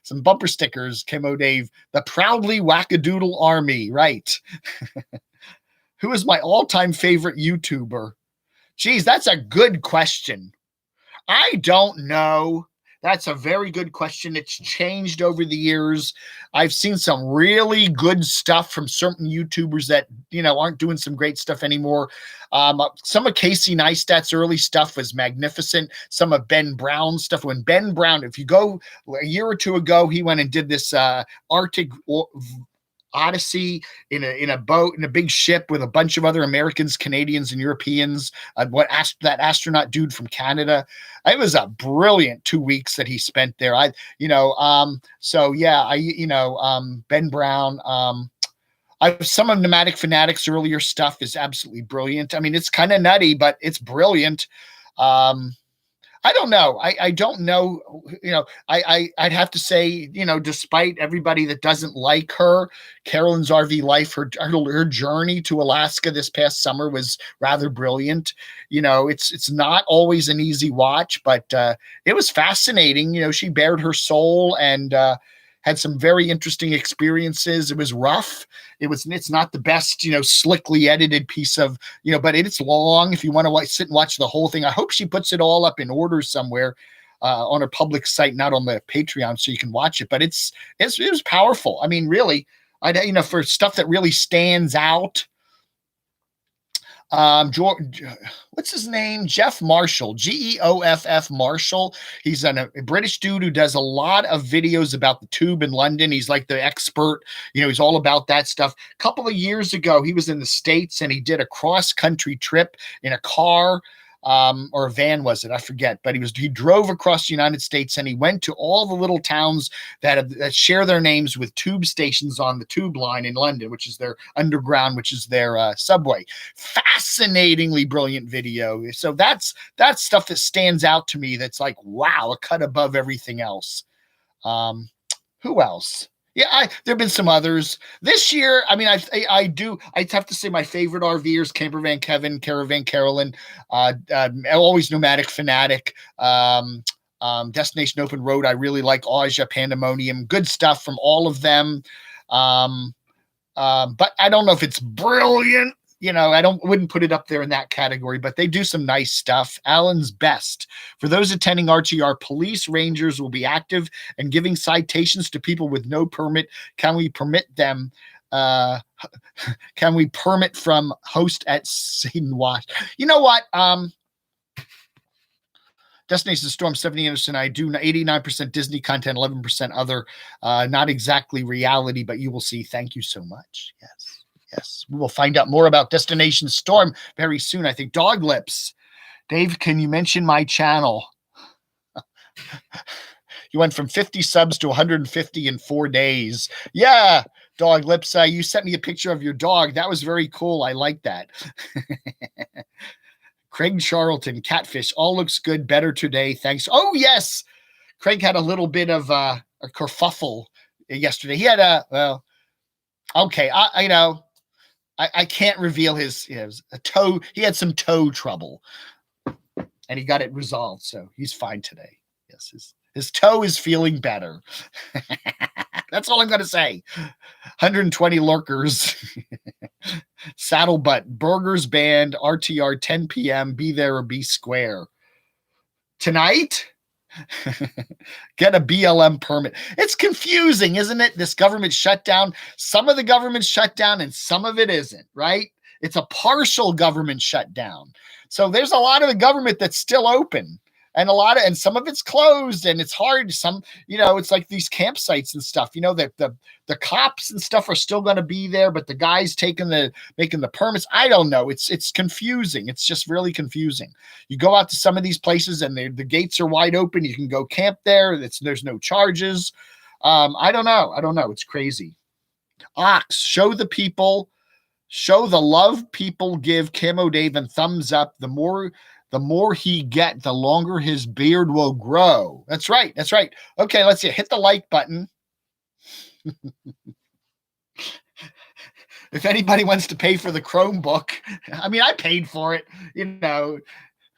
some bumper stickers, camodave. The Proudly Wackadoodle Army, right? Who is my all-time favorite YouTuber? Geez, that's a good question. I don't know. That's a very good question. It's changed over the years. I've seen some really good stuff from certain YouTubers that, aren't doing some great stuff anymore. Some of Casey Neistat's early stuff was magnificent. Some of Ben Brown's stuff. When Ben Brown, if you go a year or two ago, he went and did this Arctic Odyssey in a boat, in a big ship with a bunch of other Americans, Canadians, and Europeans. That astronaut dude from Canada. It was a brilliant 2 weeks that he spent there. Ben Brown. Some of Pneumatic Fanatics' earlier stuff is absolutely brilliant. I mean, it's kind of nutty, but it's brilliant. I don't know. I don't know. I'd have to say, despite everybody that doesn't like her, Carolyn's RV life, her journey to Alaska this past summer was rather brilliant. It's not always an easy watch, but it was fascinating. She bared her soul and had some very interesting experiences. It was rough. It's not the best, slickly edited piece of, but it's long. If you want to sit and watch the whole thing, I hope she puts it all up in order somewhere on her public site, not on the Patreon, so you can watch it. But it was powerful. I mean, really, for stuff that really stands out. George, what's his name? Jeff Marshall, Geoff Marshall. He's a British dude who does a lot of videos about the tube in London. He's like the expert, he's all about that stuff. A couple of years ago, he was in the States and he did a cross-country trip in a car. Or a van, was it? I forget. But he drove across the United States and he went to all the little towns that share their names with tube stations on the tube line in London, which is their underground, which is their subway. Fascinatingly brilliant video. So that's stuff that stands out to me. That's like, wow, a cut above everything else. Who else? Yeah, there've been some others this year. I mean, I have to say my favorite RVers: Campervan Kevin, Caravan Carolyn, always Nomadic Fanatic, Destination Open Road. I really like Aja, Pandemonium. Good stuff from all of them. But I don't know if it's brilliant. Wouldn't put it up there in that category, but they do some nice stuff. Alan's Best. For those attending RTR, police rangers will be active and giving citations to people with no permit. Can we permit them? Can we permit from host at Satan Wash? You know what? Destination Storm, 70 Anderson. I do 89% Disney content, 11% other. Not exactly reality, but you will see. Thank you so much. Yes, we will find out more about Destination Storm very soon. I think Dog Lips. Dave, can you mention my channel? You went from 50 subs to 150 in 4 days. Yeah, Dog Lips. You sent me a picture of your dog. That was very cool. I like that. Craig Charlton, Catfish. All looks good. Better today. Thanks. Oh, yes. Craig had a little bit of a kerfuffle yesterday. He had okay. I can't reveal his a toe. He had some toe trouble and he got it resolved. So he's fine today. Yes. His toe is feeling better. That's all I'm going to say. 120 lurkers. Saddlebutt, Burgers Band, RTR 10 p.m. Be there or be square. Tonight? Get a BLM permit. It's confusing, isn't it? This government shutdown. Some of the government's shut down and some of it isn't, right? It's a partial government shutdown. So there's a lot of the government that's still open and and some of it's closed and it's hard. Some, it's like these campsites and stuff, that the cops and stuff are still going to be there, but the guys making the permits. I don't know. It's confusing. It's just really confusing. You go out to some of these places and the gates are wide open. You can go camp there. There's no charges. I don't know. It's crazy. Ox, show the love people give camodave and thumbs up. The more he get, the longer his beard will grow. That's right. Okay, let's see. Hit the like button. If anybody wants to pay for the Chromebook, I mean, I paid for it, a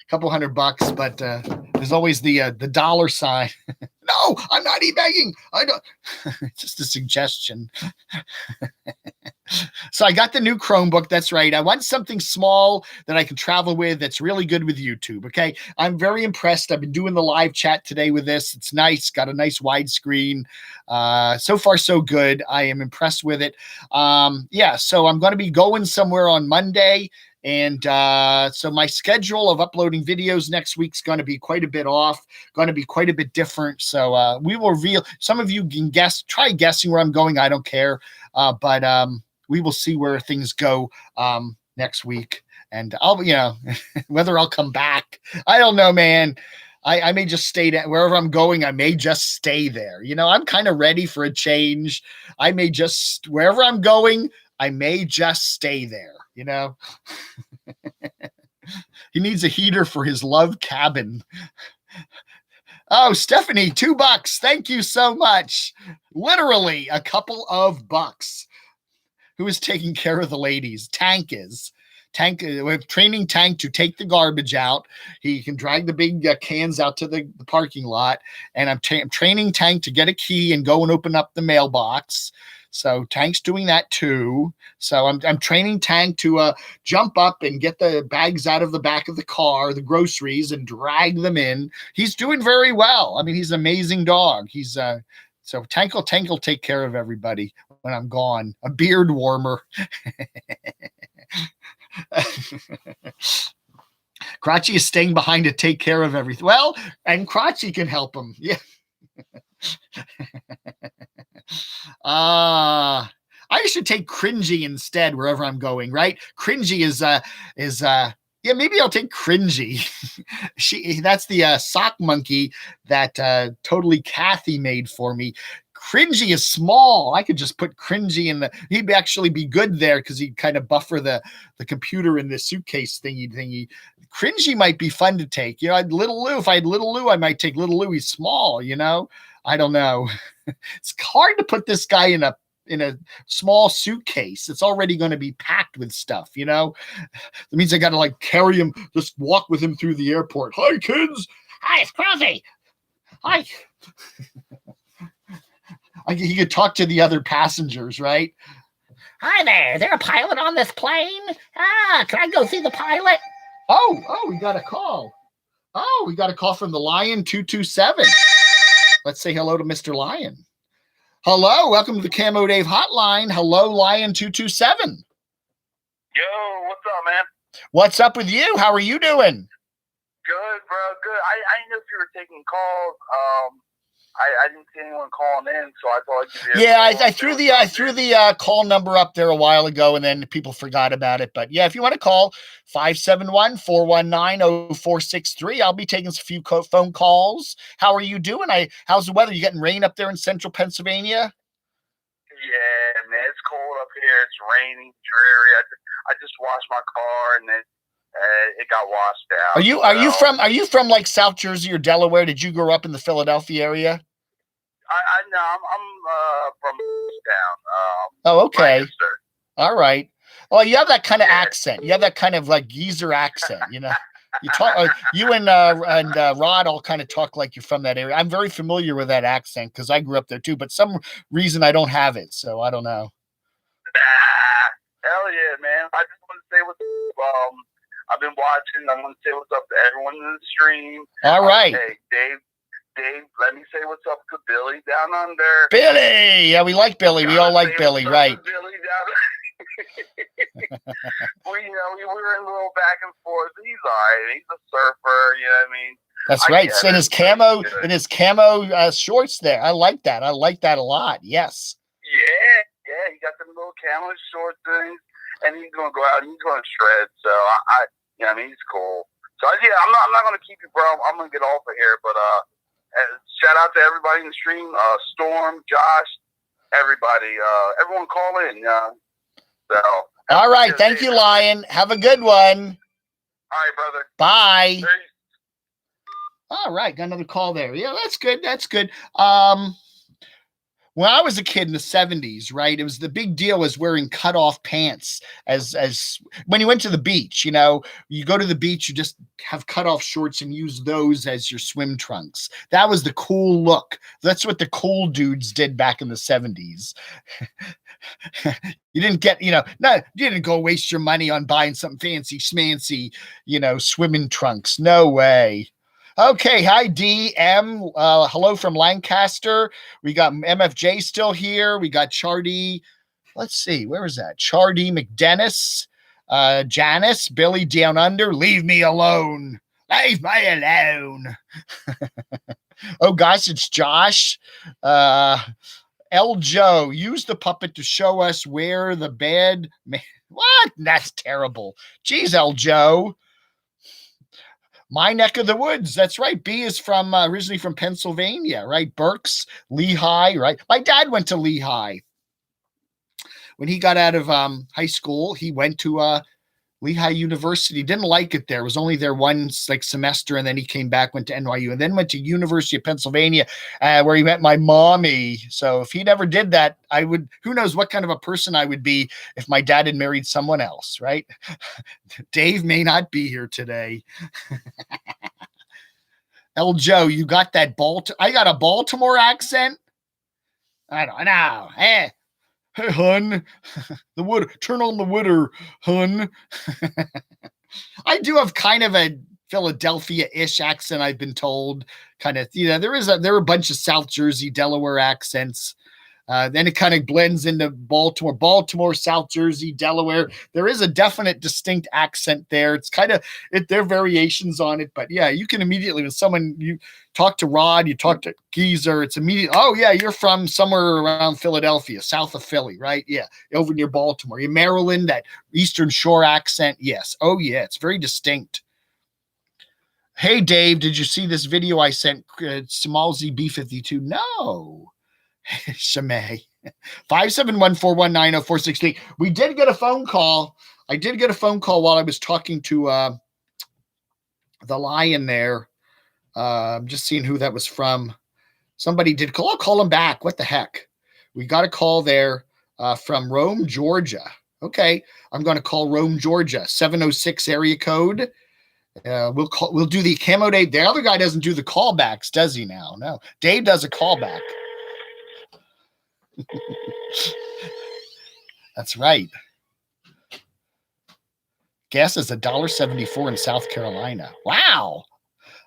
couple $100, but there's always the dollar sign. No, I'm not e-begging. I don't. It's just a suggestion. So I got the new Chromebook. That's right. I want something small that I can travel with that's really good with YouTube. Okay. I'm very impressed. I've been doing the live chat today with this. It's nice. Got a nice widescreen. So far, so good. I am impressed with it. So I'm going to be going somewhere on Monday. And so my schedule of uploading videos next week's going to be quite a bit off, going to be quite a bit different. So we will reveal. Some of you can try guessing where I'm going. I don't care. But we will see where things go next week. And I'll, whether I'll come back, I don't know, man. I may just stay wherever I'm going. I may just stay there. I'm kind of ready for a change. I may just, wherever I'm going, I may just stay there. He needs a heater for his love cabin. Oh, Stephanie, $2. Thank you so much. Literally a couple of bucks. Who is taking care of the ladies? Tank is. We're training Tank to take the garbage out. He can drag the big cans out to the parking lot. And I'm training Tank to get a key and go and open up the mailbox. So Tank's doing that too. So I'm training Tank to jump up and get the bags out of the back of the car, the groceries, and drag them in. He's doing very well. I mean, he's an amazing dog. He's so Tank will take care of everybody when I'm gone. A beard warmer. Crotchy is staying behind to take care of everything. Well, and Crotchy can help him. Yeah. I should take Cringy instead wherever I'm going, right? Cringy is yeah, maybe I'll take Cringy. That's the sock monkey that totally Kathy made for me. Cringy is small. I could just put Cringy in he'd actually be good there because he'd kind of buffer the computer in the suitcase thingy. Cringy might be fun to take. You know, Little Lou, if I had Little Lou, I might take Little Lou. He's small, you know? I don't know. It's hard to put this guy in a small suitcase. It's already going to be packed with stuff, you know? That means I got to like carry him, just walk with him through the airport. Hi, kids. Hi, it's Crosby. Hi. He could talk to the other passengers, right? Hi there. Is there a pilot on this plane? Can I go see the pilot? Oh, we got a call. Oh, we got a call from the Lion 227. Let's say hello to Mr. Lion. Hello, welcome to the camodave hotline. Hello, Lion 227. Yo, what's up, man? What's up with you? How are you doing? Good, bro. Good. I didn't know if you were taking calls. I didn't see anyone calling in, so I thought I'd give you a call. I threw the call number up there a while ago, and then people forgot about it. But yeah, if you want to call 571-419-0463, I'll be taking a few phone calls. How are you doing? How's the weather? You getting rain up there in central Pennsylvania? Yeah, man, it's cold up here. It's raining, dreary. I just washed my car, and then it got washed out. Are you from like South Jersey or Delaware? Did you grow up in the Philadelphia area? No, I'm from down. Oh, okay. Lancaster. All right. Oh, you have that kind of accent. You have that kind of like geezer accent, you know. You talk. You and Rod all kind of talk like you're from that area. I'm very familiar with that accent because I grew up there too. But some reason I don't have it, so I don't know. Hell yeah, man! I just want to say what's I've been watching. I want to say what's up to everyone in the stream. All right. Hey, Dave, let me say what's up to Billy down under. Billy! Yeah, we like Billy. We all like Billy, right? Billy down we were in a little back and forth. He's all right. He's a surfer, you know what I mean? That's right. In his camo shorts there. I like that. I like that a lot. Yes. Yeah, he got them little camo short things, and he's gonna go out and he's gonna shred. So I mean, he's cool. So yeah, I'm not gonna keep you, bro. I'm gonna get off of here, but shout out to everybody in the stream, Storm, Josh, everybody, everyone call in. So all right, thank you, Lion. Have a good one. All right, brother. Bye. Peace. All right, got another call there. Yeah, that's good. That's good. When I was a kid in the 70s, right, it was the big deal was wearing cutoff pants as when you went to the beach, you know, you go to the beach, you just have cutoff shorts and use those as your swim trunks. That was the cool look. That's what the cool dudes did back in the 70s. You didn't get, you didn't go waste your money on buying something fancy schmancy, swimming trunks. No way. Okay, hi DM. Hello from Lancaster. We got MFJ still here. We got Chardy. Let's see, where is that? Chardy McDennis, Janice, Billy Down Under. Leave me alone. Leave me alone. Oh gosh, it's Josh. El Joe, use the puppet to show us where the bed. What? That's terrible. Jeez, El Joe. My neck of the woods. That's right. B is from originally from Pennsylvania, right? Berks, Lehigh, right? My dad went to Lehigh. When he got out of high school, he went to Lehigh University. Didn't like it there. Was only there one like semester, and then he came back, went to NYU, and then went to University of Pennsylvania, where he met my mommy. So if he never did that, I would. Who knows what kind of a person I would be if my dad had married someone else, right? Dave may not be here today. El Joe, you got that I got a Baltimore accent. I don't know. Hey, hun, the wood. Turn on the wooder, hun. I do have kind of a Philadelphia-ish accent. I've been told, kind of. There are a bunch of South Jersey, Delaware accents. Then it kind of blends into Baltimore, South Jersey, Delaware. There is a definite distinct accent there. It's kind of there are variations on it, but yeah, you can immediately when you talk to Rod, you talk to Geezer, it's immediate. Oh yeah, you're from somewhere around Philadelphia, south of Philly, right? Yeah, over near Baltimore. In Maryland, that Eastern Shore accent. Yes. Oh yeah, it's very distinct. Hey Dave, did you see this video I sent? Smalzy B52? No. Shamay. 571-419-0463. We did get a phone call. I did get a phone call while I was talking to the lion there. I'm just seeing who that was from. Somebody did call. I'll call him back. What the heck? We got a call there from Rome, Georgia. Okay. I'm going to call Rome, Georgia. 706 area code. We'll do the camodave. The other guy doesn't do the callbacks, does he now? No. Dave does a callback. That's right. Gas is $1.74 in South Carolina. Wow.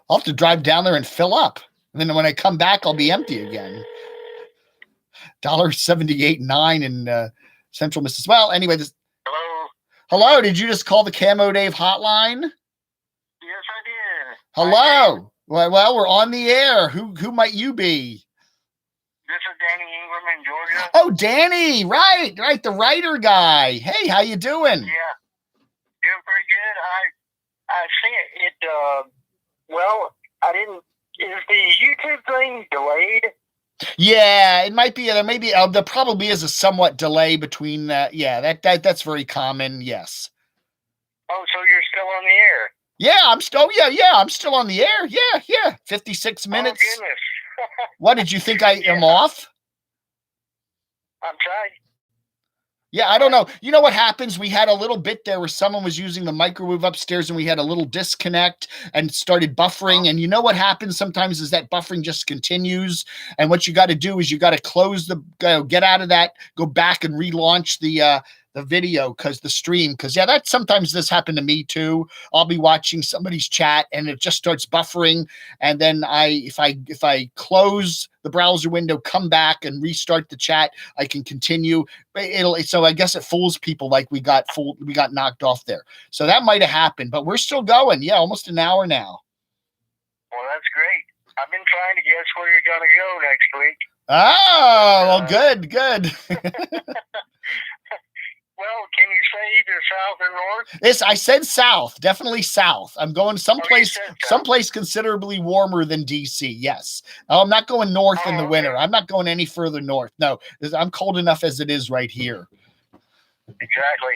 I'll have to drive down there and fill up. And then when I come back, I'll be empty again. $1.78.9 in Central Mississippi. Well, anyway, Hello. Did you just call the camodave hotline? Yes, I did. Hello. Well, we're on the air. Who might you be? This is Danny Ingram in Georgia. Oh, Danny, right, the writer guy. Hey, how you doing? Yeah, doing pretty good. I see it. Well, I didn't. Is the YouTube thing delayed? Yeah, it might be. There probably is a somewhat delay between that. Yeah, that's very common. Yes. Oh, so you're still on the air? Yeah, I'm still. Yeah, I'm still on the air. Yeah. 56 minutes. Oh, goodness. What did you think I am off? I'm trying. Yeah, I don't know. You know what happens? We had a little bit there where someone was using the microwave upstairs and we had a little disconnect and started buffering. And you know what happens sometimes is that buffering just continues. And what you got to do is you got to close get out of that, go back and relaunch the video the stream. Sometimes this happened to me too. I'll be watching somebody's chat and it just starts buffering. And then if I close the browser window, come back and restart the chat, I can continue. So I guess it fools people like we got knocked off there. So that might have happened, but we're still going. Yeah, almost an hour now. Well, that's great. I've been trying to guess where you're going to go next week. Oh, well, good. Well, can you say either south or north? I said south, definitely south. I'm going someplace considerably warmer than DC. Yes. I'm not going north in the winter. I'm not going any further north. No, I'm cold enough as it is right here. Exactly.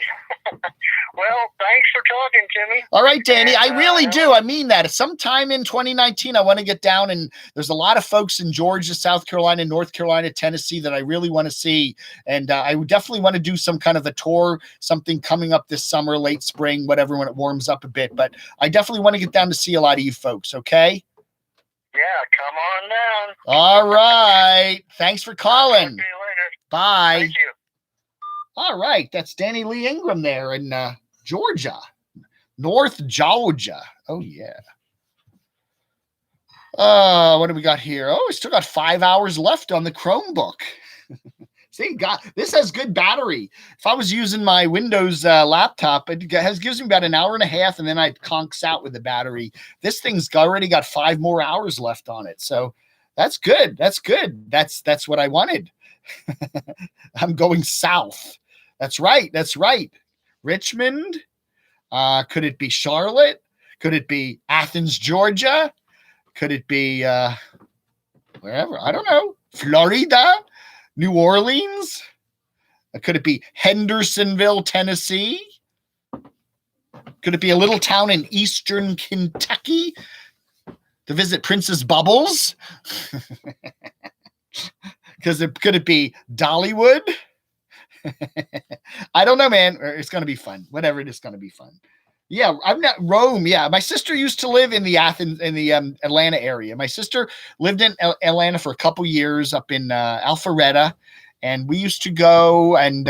Well, thanks for talking to me. All right, Danny. I really do. I mean that. Sometime in 2019, I want to get down, and there's a lot of folks in Georgia, South Carolina, North Carolina, Tennessee that I really want to see. And I would definitely want to do some kind of a tour, something coming up this summer, late spring, whatever, when it warms up a bit. But I definitely want to get down to see a lot of you folks, okay? Yeah, come on down. All right. Thanks for calling. See you later. Bye. Thank you. All right. That's Danny Lee Ingram there in Georgia, North Georgia. Oh, yeah. What do we got here? Oh, we still got 5 hours left on the Chromebook. See, this has good battery. If I was using my Windows laptop, it gives me about an hour and a half, and then it conks out with the battery. This thing's already got 5 more hours left on it. So that's good. That's good. That's what I wanted. I'm going south. That's right. Richmond. Could it be Charlotte? Could it be Athens, Georgia? Could it be wherever? I don't know. Florida? New Orleans? Could it be Hendersonville, Tennessee? Could it be a little town in eastern Kentucky to visit Princess Bubbles? Could it be Dollywood? I don't know, man. It's going to be fun. Whatever it is, going to be fun. Yeah, I'm not Rome. Yeah, my sister used to live in the Atlanta area. My sister lived in Atlanta for a couple years up in Alpharetta, and we used to go and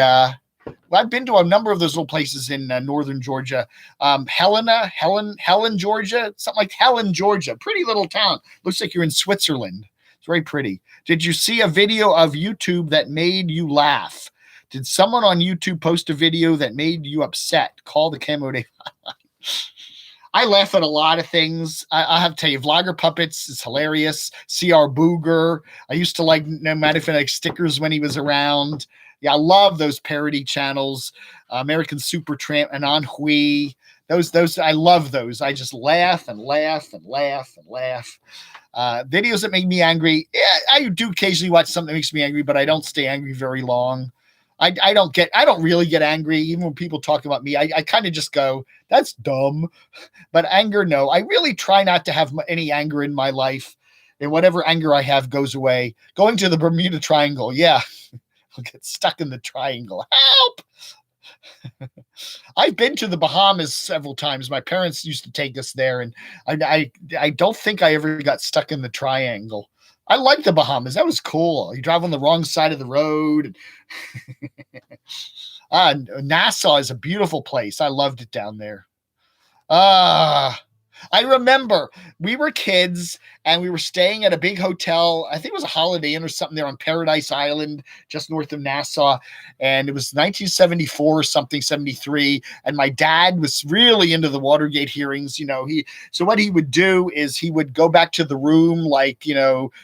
I've been to a number of those little places in northern Georgia. Helen, Georgia, something like Helen, Georgia. Pretty little town. Looks like you're in Switzerland. It's very pretty. Did you see a video of YouTube that made you laugh? Did someone on YouTube post a video that made you upset? Call the camodave. I laugh at a lot of things. I have to tell you, Vlogger Puppets is hilarious. CR Booger. I used to like, no matter if I like stickers when he was around. Yeah, I love those parody channels. American Supertramp and Hui. Those I love those. I just laugh and laugh and laugh and laugh. Videos that make me angry. Yeah, I do occasionally watch something that makes me angry, but I don't stay angry very long. I don't really get angry. Even when people talk about me, I kind of just go, that's dumb. But anger, no. I really try not to have any anger in my life. And whatever anger I have goes away. Going to the Bermuda Triangle. Yeah. I'll get stuck in the triangle. Help! I've been to the Bahamas several times. My parents used to take us there. And I don't think I ever got stuck in the triangle. I like the Bahamas. That was cool. You drive on the wrong side of the road. Nassau is a beautiful place. I loved it down there. I remember we were kids and we were staying at a big hotel. I think it was a Holiday Inn or something there on Paradise Island, just north of Nassau. And it was 1974 or something, 73. And my dad was really into the Watergate hearings. So what he would do is he would go back to the room, like,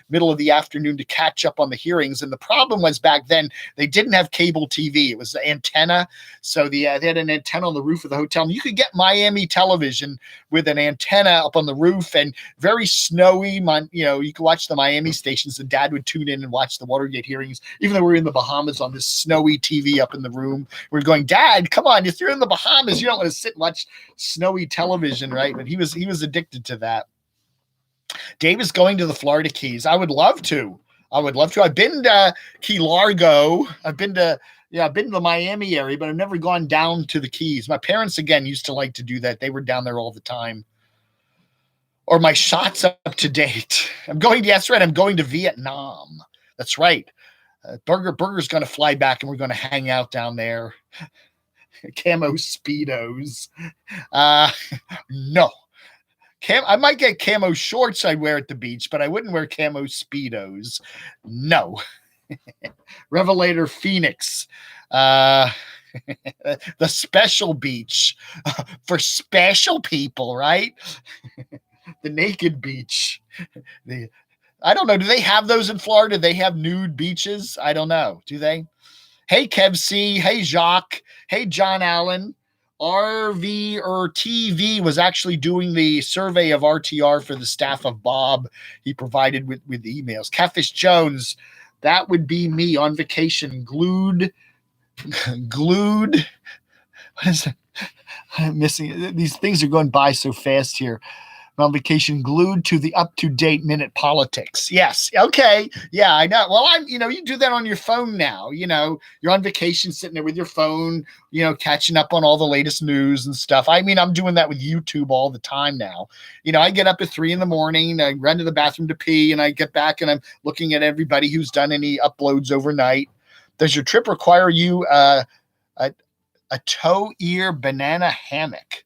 middle of the afternoon to catch up on the hearings. And the problem was back then they didn't have cable TV. It was the antenna. So they had an antenna on the roof of the hotel. And you could get Miami television with an antenna up on the roof and very snowy. You could watch the Miami stations and Dad would tune in and watch the Watergate hearings, even though we were in the Bahamas on this snowy TV up in the room. We're going, Dad, come on. If you're in the Bahamas, you don't want to sit and watch snowy television, right? But he was addicted to that. Dave is going to the Florida Keys. I would love to. I've been to Key Largo. I've been to the Miami area, but I've never gone down to the Keys. My parents, again, used to like to do that. They were down there all the time. Or my shots up to date. I'm going to Vietnam. That's right. Burger's going to fly back and we're going to hang out down there. Camo Speedos. No. I might get camo shorts I'd wear at the beach, but I wouldn't wear camo Speedos. No. Revelator Phoenix. The special beach for special people, right? The naked beach. I don't know. Do they have those in Florida? Do they have nude beaches? I don't know. Do they? Hey, Kev C. Hey, Jacques. Hey, John Allen. RV or TV was actually doing the survey of RTR for the staff of Bob. He provided with emails. Catfish Jones. That would be me on vacation. Glued. What is it? I'm missing it. These things are going by so fast here. On vacation, glued to the up-to-date minute politics. Yes. Okay. Yeah, I know. Well, you do that on your phone now. You're on vacation sitting there with your phone, catching up on all the latest news and stuff. I'm doing that with YouTube all the time now. I get up at 3 a.m. I run to the bathroom to pee and I get back and I'm looking at everybody who's done any uploads overnight. Does your trip require you a toe ear banana hammock?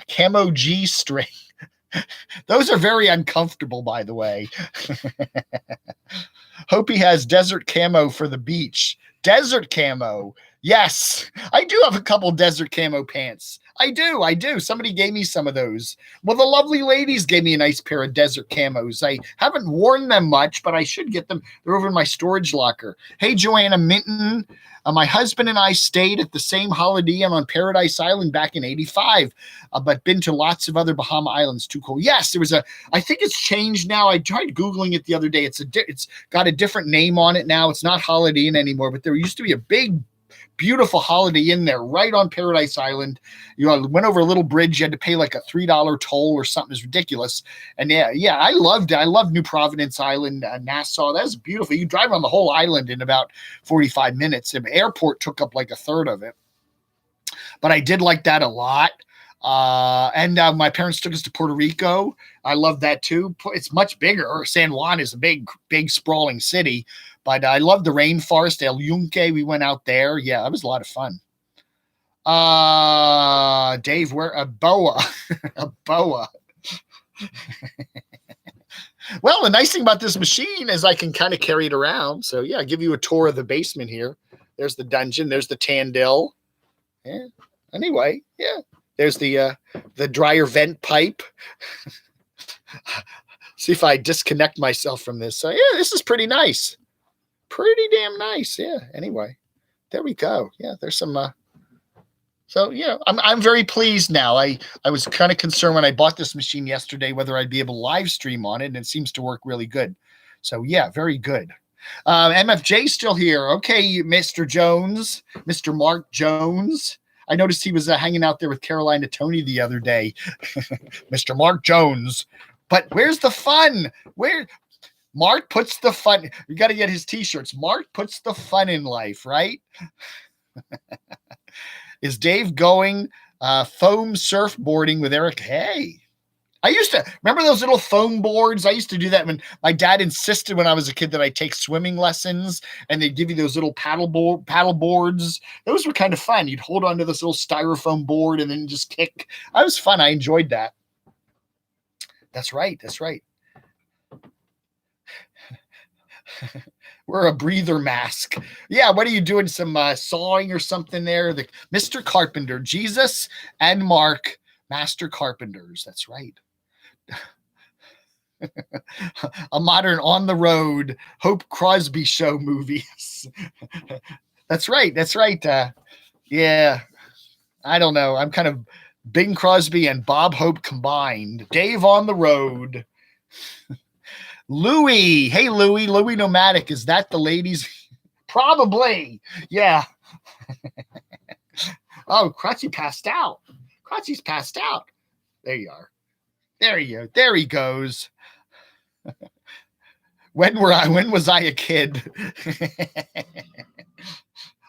Camo G string. Those are very uncomfortable, by the way. Hope he has desert camo for the beach. Desert camo. Yes, I do have a couple desert camo pants. I do. Somebody gave me some of those. Well, the lovely ladies gave me a nice pair of desert camos. I haven't worn them much, but I should get them. They're over in my storage locker. Hey, Joanna Minton. My husband and I stayed at the same Holiday Inn on Paradise Island back in 85, but been to lots of other Bahama islands. Too cool. Yes, I think it's changed now. I tried Googling it the other day. It's got a different name on it now. It's not Holiday Inn anymore, but there used to be a big beautiful Holiday Inn there, right on Paradise Island. You know, I went over a little bridge. You had to pay like a $3 toll or something. It's ridiculous. And yeah, I loved New Providence Island, Nassau. That was beautiful. You drive on the whole island in about 45 minutes. The airport took up like a third of it. But I did like that a lot. And my parents took us to Puerto Rico. I love that too. It's much bigger. San Juan is a big sprawling city, but I love the rainforest. El Yunque, we went out there. Yeah, that was a lot of fun. Dave, where a boa, a boa. Well, the nice thing about this machine is I can kind of carry it around. So yeah, I'll give you a tour of the basement here. There's the dungeon. There's the Tandil. Yeah. Anyway, yeah. There's the dryer vent pipe. See if I disconnect myself from this. So yeah, this is pretty nice. Pretty damn nice. Yeah. Anyway, there we go. Yeah, there's some. So yeah, I'm very pleased now. I was kind of concerned when I bought this machine yesterday whether I'd be able to live stream on it, and it seems to work really good. So yeah, very good. MFJ's still here. Okay, Mr. Jones, Mr. Mark Jones. I noticed he was hanging out there with Carolina Tony the other day. Mr. Mark Jones. But where's the fun? Where Mark puts the fun. You got to get his t-shirts. Mark puts the fun in life, right? Is Dave going foam surfboarding with Eric? Hey. I used to remember those little foam boards. I used to do that when my dad insisted when I was a kid that I take swimming lessons, and they'd give you those little paddle boards. Those were kind of fun. You'd hold onto this little styrofoam board and then just kick. That was fun. I enjoyed that. That's right. That's right. We're a breather mask. Yeah, what are you doing? Some sawing or something there? The Mr. Carpenter, Jesus and Mark, master carpenters. That's right. A modern on the road Hope Crosby show movies. That's right. That's right. Yeah, I don't know. I'm kind of Bing Crosby and Bob Hope combined. Dave on the road. Louie. Hey, Louie Nomadic. Is that the ladies? Probably. Yeah. Oh, Crotchy passed out. Crotchy's passed out. There you are. There you go. There he goes. When was I a kid?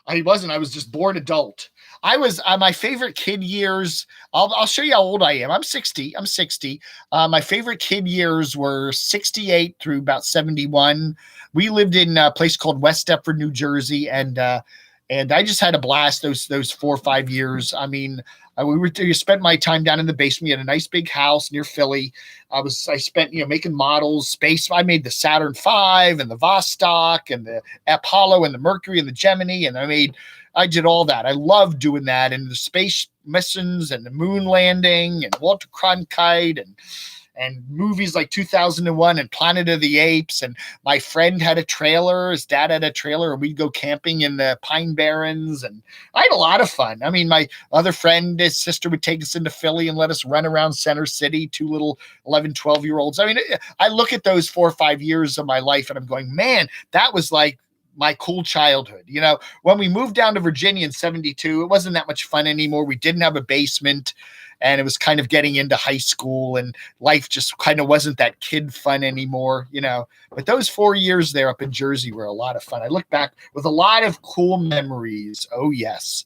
I wasn't. I was just born adult. I was my favorite kid years. I'll show you how old I am. I'm 60. My favorite kid years were 68 through about 71. We lived in a place called West Deptford, New Jersey, and I just had a blast those 4 or 5 years. I mean, we spent my time down in the basement. We had a nice big house near Philly. I spent making models, space. I made the Saturn V and the Vostok and the Apollo and the Mercury and the Gemini, and I did all that. I loved doing that, and the space missions and the moon landing and Walter Cronkite and movies like 2001 and Planet of the Apes. And my friend had a trailer. His dad had a trailer, and we'd go camping in the Pine Barrens. And I had a lot of fun. I mean, my other friend, his sister would take us into Philly and let us run around Center City, 2 little 11, 12-year-olds. I mean, I look at those 4 or 5 years of my life and I'm going, man, that was like my cool childhood. When we moved down to Virginia in 72, it wasn't that much fun anymore. We didn't have a basement, and it was kind of getting into high school, and life just kind of wasn't that kid fun anymore, But those 4 years there up in Jersey were a lot of fun. I look back with a lot of cool memories. Oh, yes.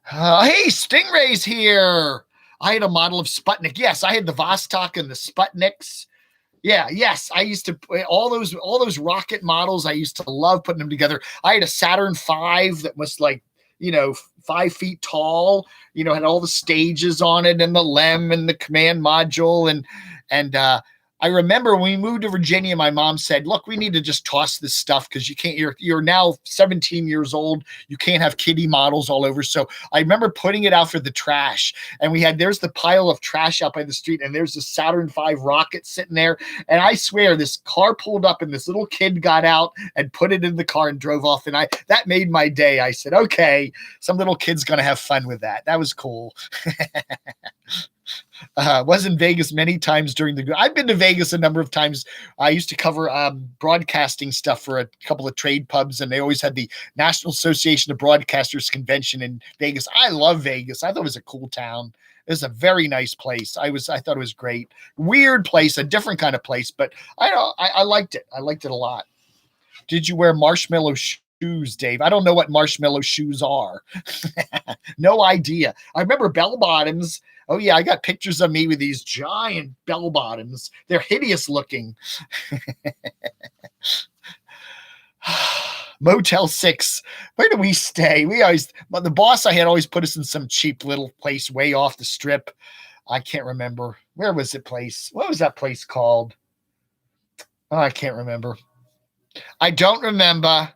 Hey, Stingray's here. I had a model of Sputnik. Yes, I had the Vostok and the Sputniks. Yeah, yes. I used to all those rocket models. I used to love putting them together. I had a Saturn V that was like, 5 feet tall, had all the stages on it and the LEM and the command module. And I remember when we moved to Virginia, my mom said, look, we need to just toss this stuff because you can't, you're now 17 years old. You can't have kiddie models all over. So I remember putting it out for the trash, and there's the pile of trash out by the street, and there's the Saturn V rocket sitting there. And I swear this car pulled up and this little kid got out and put it in the car and drove off. And that made my day. I said, okay, some little kid's going to have fun with that. That was cool. Was in Vegas many times during the. I've been to Vegas a number of times. I used to cover broadcasting stuff for a couple of trade pubs, and they always had the National Association of Broadcasters convention in Vegas. I love Vegas. I thought it was a cool town. It was a very nice place. I thought it was great. Weird place, a different kind of place, but I liked it. I liked it a lot. Did you wear marshmallow shoes, Dave? I don't know what marshmallow shoes are. No idea. I remember bell bottoms. Oh yeah, I got pictures of me with these giant bell bottoms. They're hideous looking. Motel 6. Where do we stay? The boss I had always put us in some cheap little place way off the strip. I can't remember. Where was it place? What was that place called? Oh, I can't remember. I don't remember.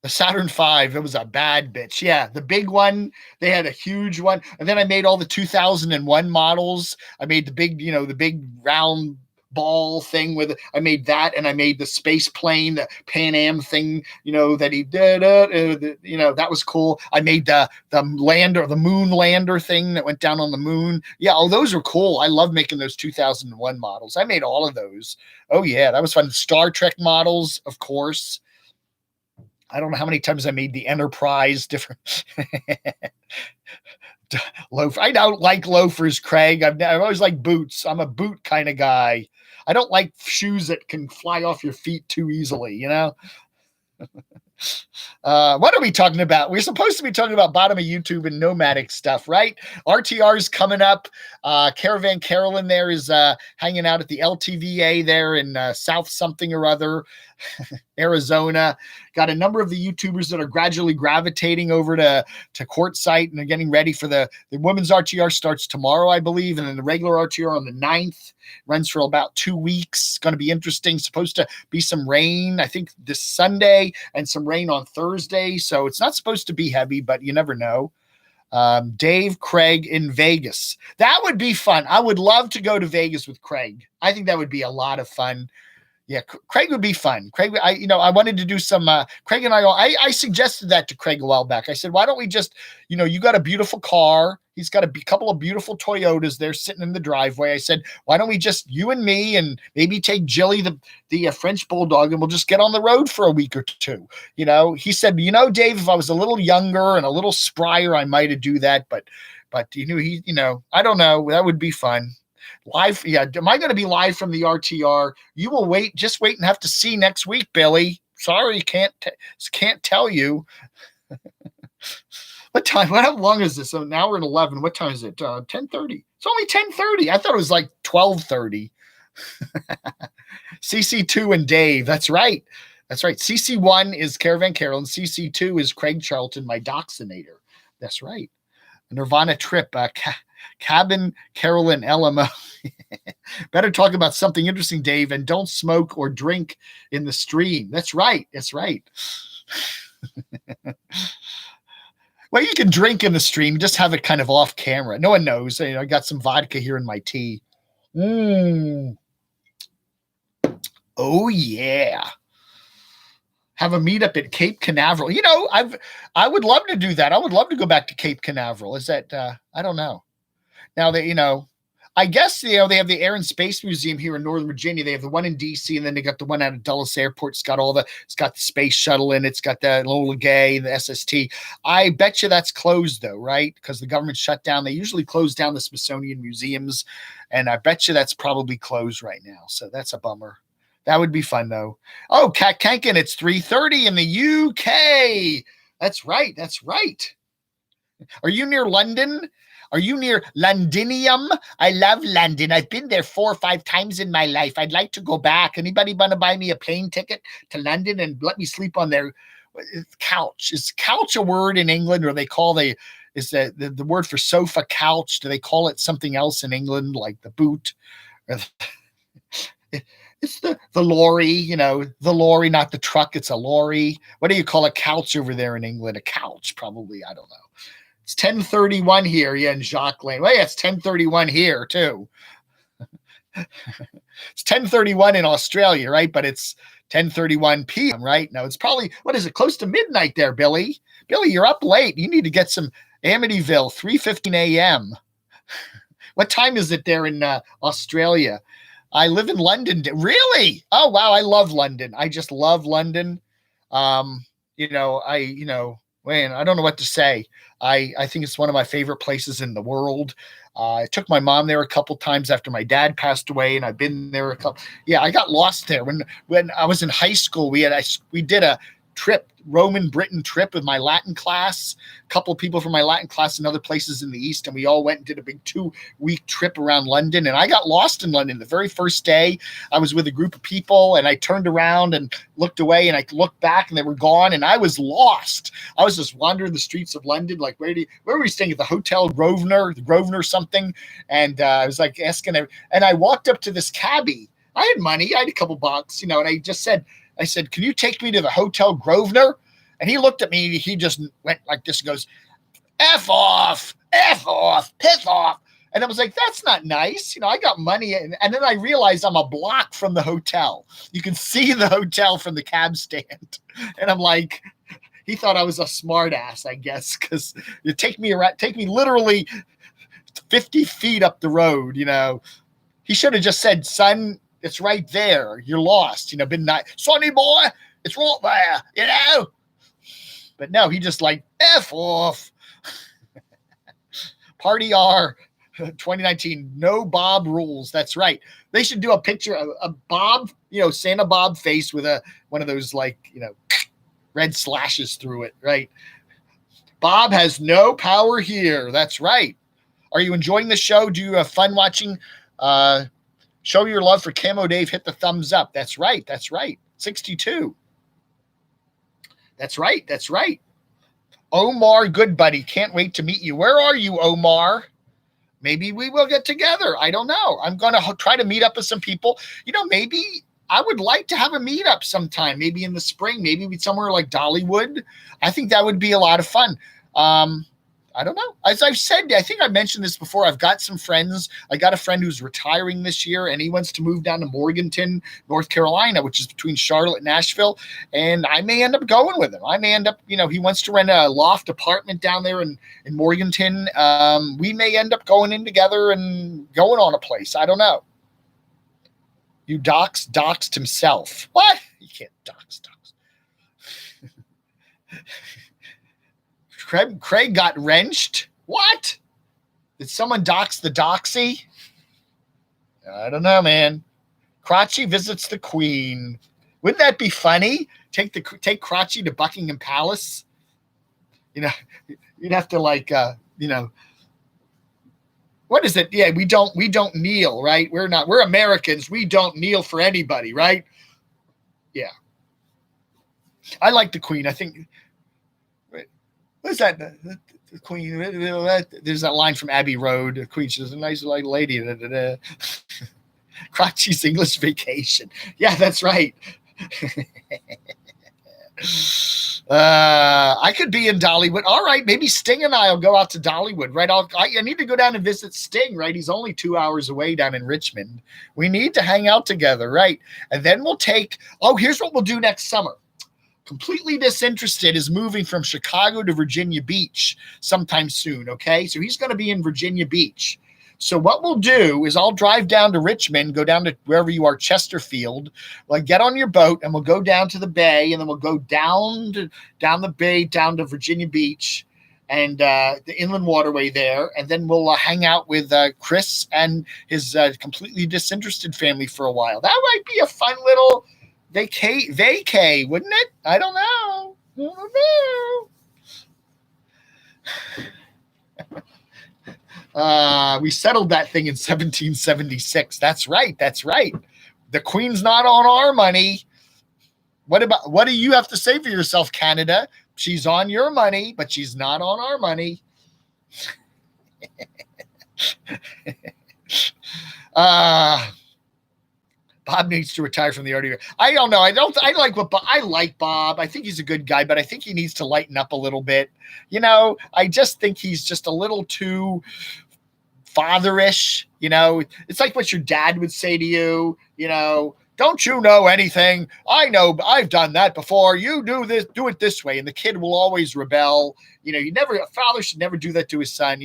The Saturn V, it was a bad bitch. Yeah, the big one. They had a huge one. And then I made all the 2001 models. I made the big round ball thing with it. I made that, and I made the space plane, the Pan Am thing, that he did. That was cool. I made the lander, the moon lander thing that went down on the moon. Yeah, those are cool. I love making those 2001 models. I made all of those. Oh yeah, that was fun. Star Trek models, of course. I don't know how many times I made the Enterprise different. Loafer. I don't like loafers, Craig. I've always liked boots. I'm a boot kind of guy. I don't like shoes that can fly off your feet too easily, What are we talking about? We're supposed to be talking about bottom of YouTube and nomadic stuff, right? RTR's coming up. Caravan Carolyn there is hanging out at the LTVA there in South something or other, Arizona. Got a number of the YouTubers that are gradually gravitating over to Quartzsite, and they're getting ready for the women's RTR starts tomorrow, I believe, and then the regular RTR on the 9th. Runs for about 2 weeks. Going to be interesting. Supposed to be some rain, I think, this Sunday, and some rain on Thursday. So it's not supposed to be heavy, but you never know. Dave, Craig in Vegas. That would be fun. I would love to go to Vegas with Craig. I think that would be a lot of fun. Yeah, Craig would be fun. Craig, I wanted to do some, Craig and I suggested that to Craig a while back. I said, why don't we just, you got a beautiful car. He's got a couple of beautiful Toyotas there sitting in the driveway. I said, why don't we just, you and me, and maybe take Jilly, the French Bulldog, and we'll just get on the road for a week or two. He said, Dave, if I was a little younger and a little sprier, I might have do that. But I don't know. That would be fun. Live, yeah. Am I going to be live from the RTR? You will just wait and have to see next week, Billy. Sorry, can't tell you. What time? How long is this? So now we're at 11. What time is it? 10:30. It's only 10:30. I thought it was like 12:30. CC2 and Dave. That's right. CC1 is Caravan Carolyn. CC2 is Craig Charlton, my Doxinator. That's right. Nirvana Trip. Cabin Carolyn LMO. Better talk about something interesting, Dave, and don't smoke or drink in the stream. That's right. Well, you can drink in the stream, just have it kind of off camera. No one knows. I got some vodka here in my tea. Oh yeah. Have a meetup at Cape Canaveral. I would love to do that. I would love to go back to Cape Canaveral. Is that I don't know. Now that I guess they have the Air and Space Museum here in Northern Virginia. They have the one in DC, and then they got the one out of Dulles Airport. It's got the space shuttle in it. It's got the Lola Gay, the SST. I bet you that's closed though, right? Because the government shut down. They usually close down the Smithsonian museums, and I bet you that's probably closed right now. So that's a bummer. That would be fun though. Oh, Cat Kankin, it's 3:30 in the UK. That's right. Are you near London? Are you near Londinium? I love London. I've been there 4 or 5 times in my life. I'd like to go back. Anybody want to buy me a plane ticket to London and let me sleep on their couch? Is couch a word in England, or they call the word for sofa couch? Do they call it something else in England, like the boot? It's the lorry, the lorry, not the truck. It's a lorry. What do you call a couch over there in England? A couch, probably. I don't know. It's 10:31 here, in Jacques Lane. Well, yeah, it's 10:31 here too. It's 10:31 in Australia, right? But it's 10:31 p.m. right now. It's probably, what is it, close to midnight there, Billy? Billy, you're up late. You need to get some Amityville, 3:15 a.m. What time is it there in Australia? I live in London. Really? Oh, wow. I love London. I just love London. Man, I don't know what to say. I think it's one of my favorite places in the world. I took my mom there a couple times after my dad passed away, and I've been there a couple. Yeah, I got lost there when I was in high school. We did a trip, Roman Britain trip with my Latin class, a couple of people from my Latin class and other places in the East. And we all went and did a big 2-week trip around London. And I got lost in London. The very first day I was with a group of people, and I turned around and looked away, and I looked back and they were gone. And I was lost. I was just wandering the streets of London. Like, where were we staying? At the Hotel Grosvenor something. And I was like asking, and I walked up to this cabbie. I had money. I had a couple bucks, and I just said, can you take me to the Hotel Grosvenor? And he looked at me. He just went like this and goes, F off, piss off. And I was like, that's not nice. I got money. And then I realized I'm a block from the hotel. You can see the hotel from the cab stand. And I'm like, he thought I was a smart ass, I guess, because you take me literally 50 feet up the road. He should have just said, son, it's right there. You're lost. Been nice. Sonny boy, it's right there, But no, he just like, F off. Party R 2019. No Bob rules. That's right. They should do a picture of a Bob, Santa Bob face with one of those red slashes through it, right? Bob has no power here. That's right. Are you enjoying the show? Do you have fun watching? Show your love for CamoDave. Hit the thumbs up. That's right. 62. That's right. Omar, good buddy. Can't wait to meet you. Where are you, Omar? Maybe we will get together. I don't know. I'm going to try to meet up with some people. Maybe I would like to have a meetup sometime, maybe in the spring, maybe somewhere like Dollywood. I think that would be a lot of fun. I don't know. As I've said, I think I mentioned this before. I've got some friends. I got a friend who's retiring this year, and he wants to move down to Morganton, North Carolina, which is between Charlotte and Nashville. And I may end up going with him. I may end up, he wants to rent a loft apartment down there in Morganton. We may end up going in together and going on a place. I don't know. You doxed himself. What? You can't dox. Craig got wrenched. What? Did someone dox the doxy? I don't know, man. Crotchy visits the Queen. Wouldn't that be funny? Take Crotchy to Buckingham Palace. You'd have to what is it? Yeah, we don't kneel, right? We're Americans. We don't kneel for anybody, right? Yeah. I like the Queen. I think. What's that? The Queen. There's that line from Abbey Road. The Queen, she's a nice lady. Crotchy's English Vacation. Yeah, that's right. I could be in Dollywood. All right, maybe Sting and I will go out to Dollywood, right? I need to go down and visit Sting, right? He's only 2 hours away down in Richmond. We need to hang out together, right? And then here's what we'll do next summer. Completely Disinterested is moving from Chicago to Virginia Beach sometime soon, okay? So he's going to be in Virginia Beach. So what we'll do is I'll drive down to Richmond, go down to wherever you are, Chesterfield. We'll get on your boat, and we'll go down to the bay, and then we'll go down the bay, down to Virginia Beach and the inland waterway there. And then we'll hang out with Chris and his Completely Disinterested family for a while. That might be a fun little vacay, wouldn't it? I don't know. We settled that thing in 1776. That's right. The Queen's not on our money. What do you have to say for yourself, Canada? She's on your money, but she's not on our money. Bob needs to retire from the RTR. I don't know. I like Bob. I think he's a good guy, but I think he needs to lighten up a little bit. I just think he's just a little too fatherish. It's like what your dad would say to you, don't you know anything? I know, I've done that before. You do it this way. And the kid will always rebel. A father should never do that to his son,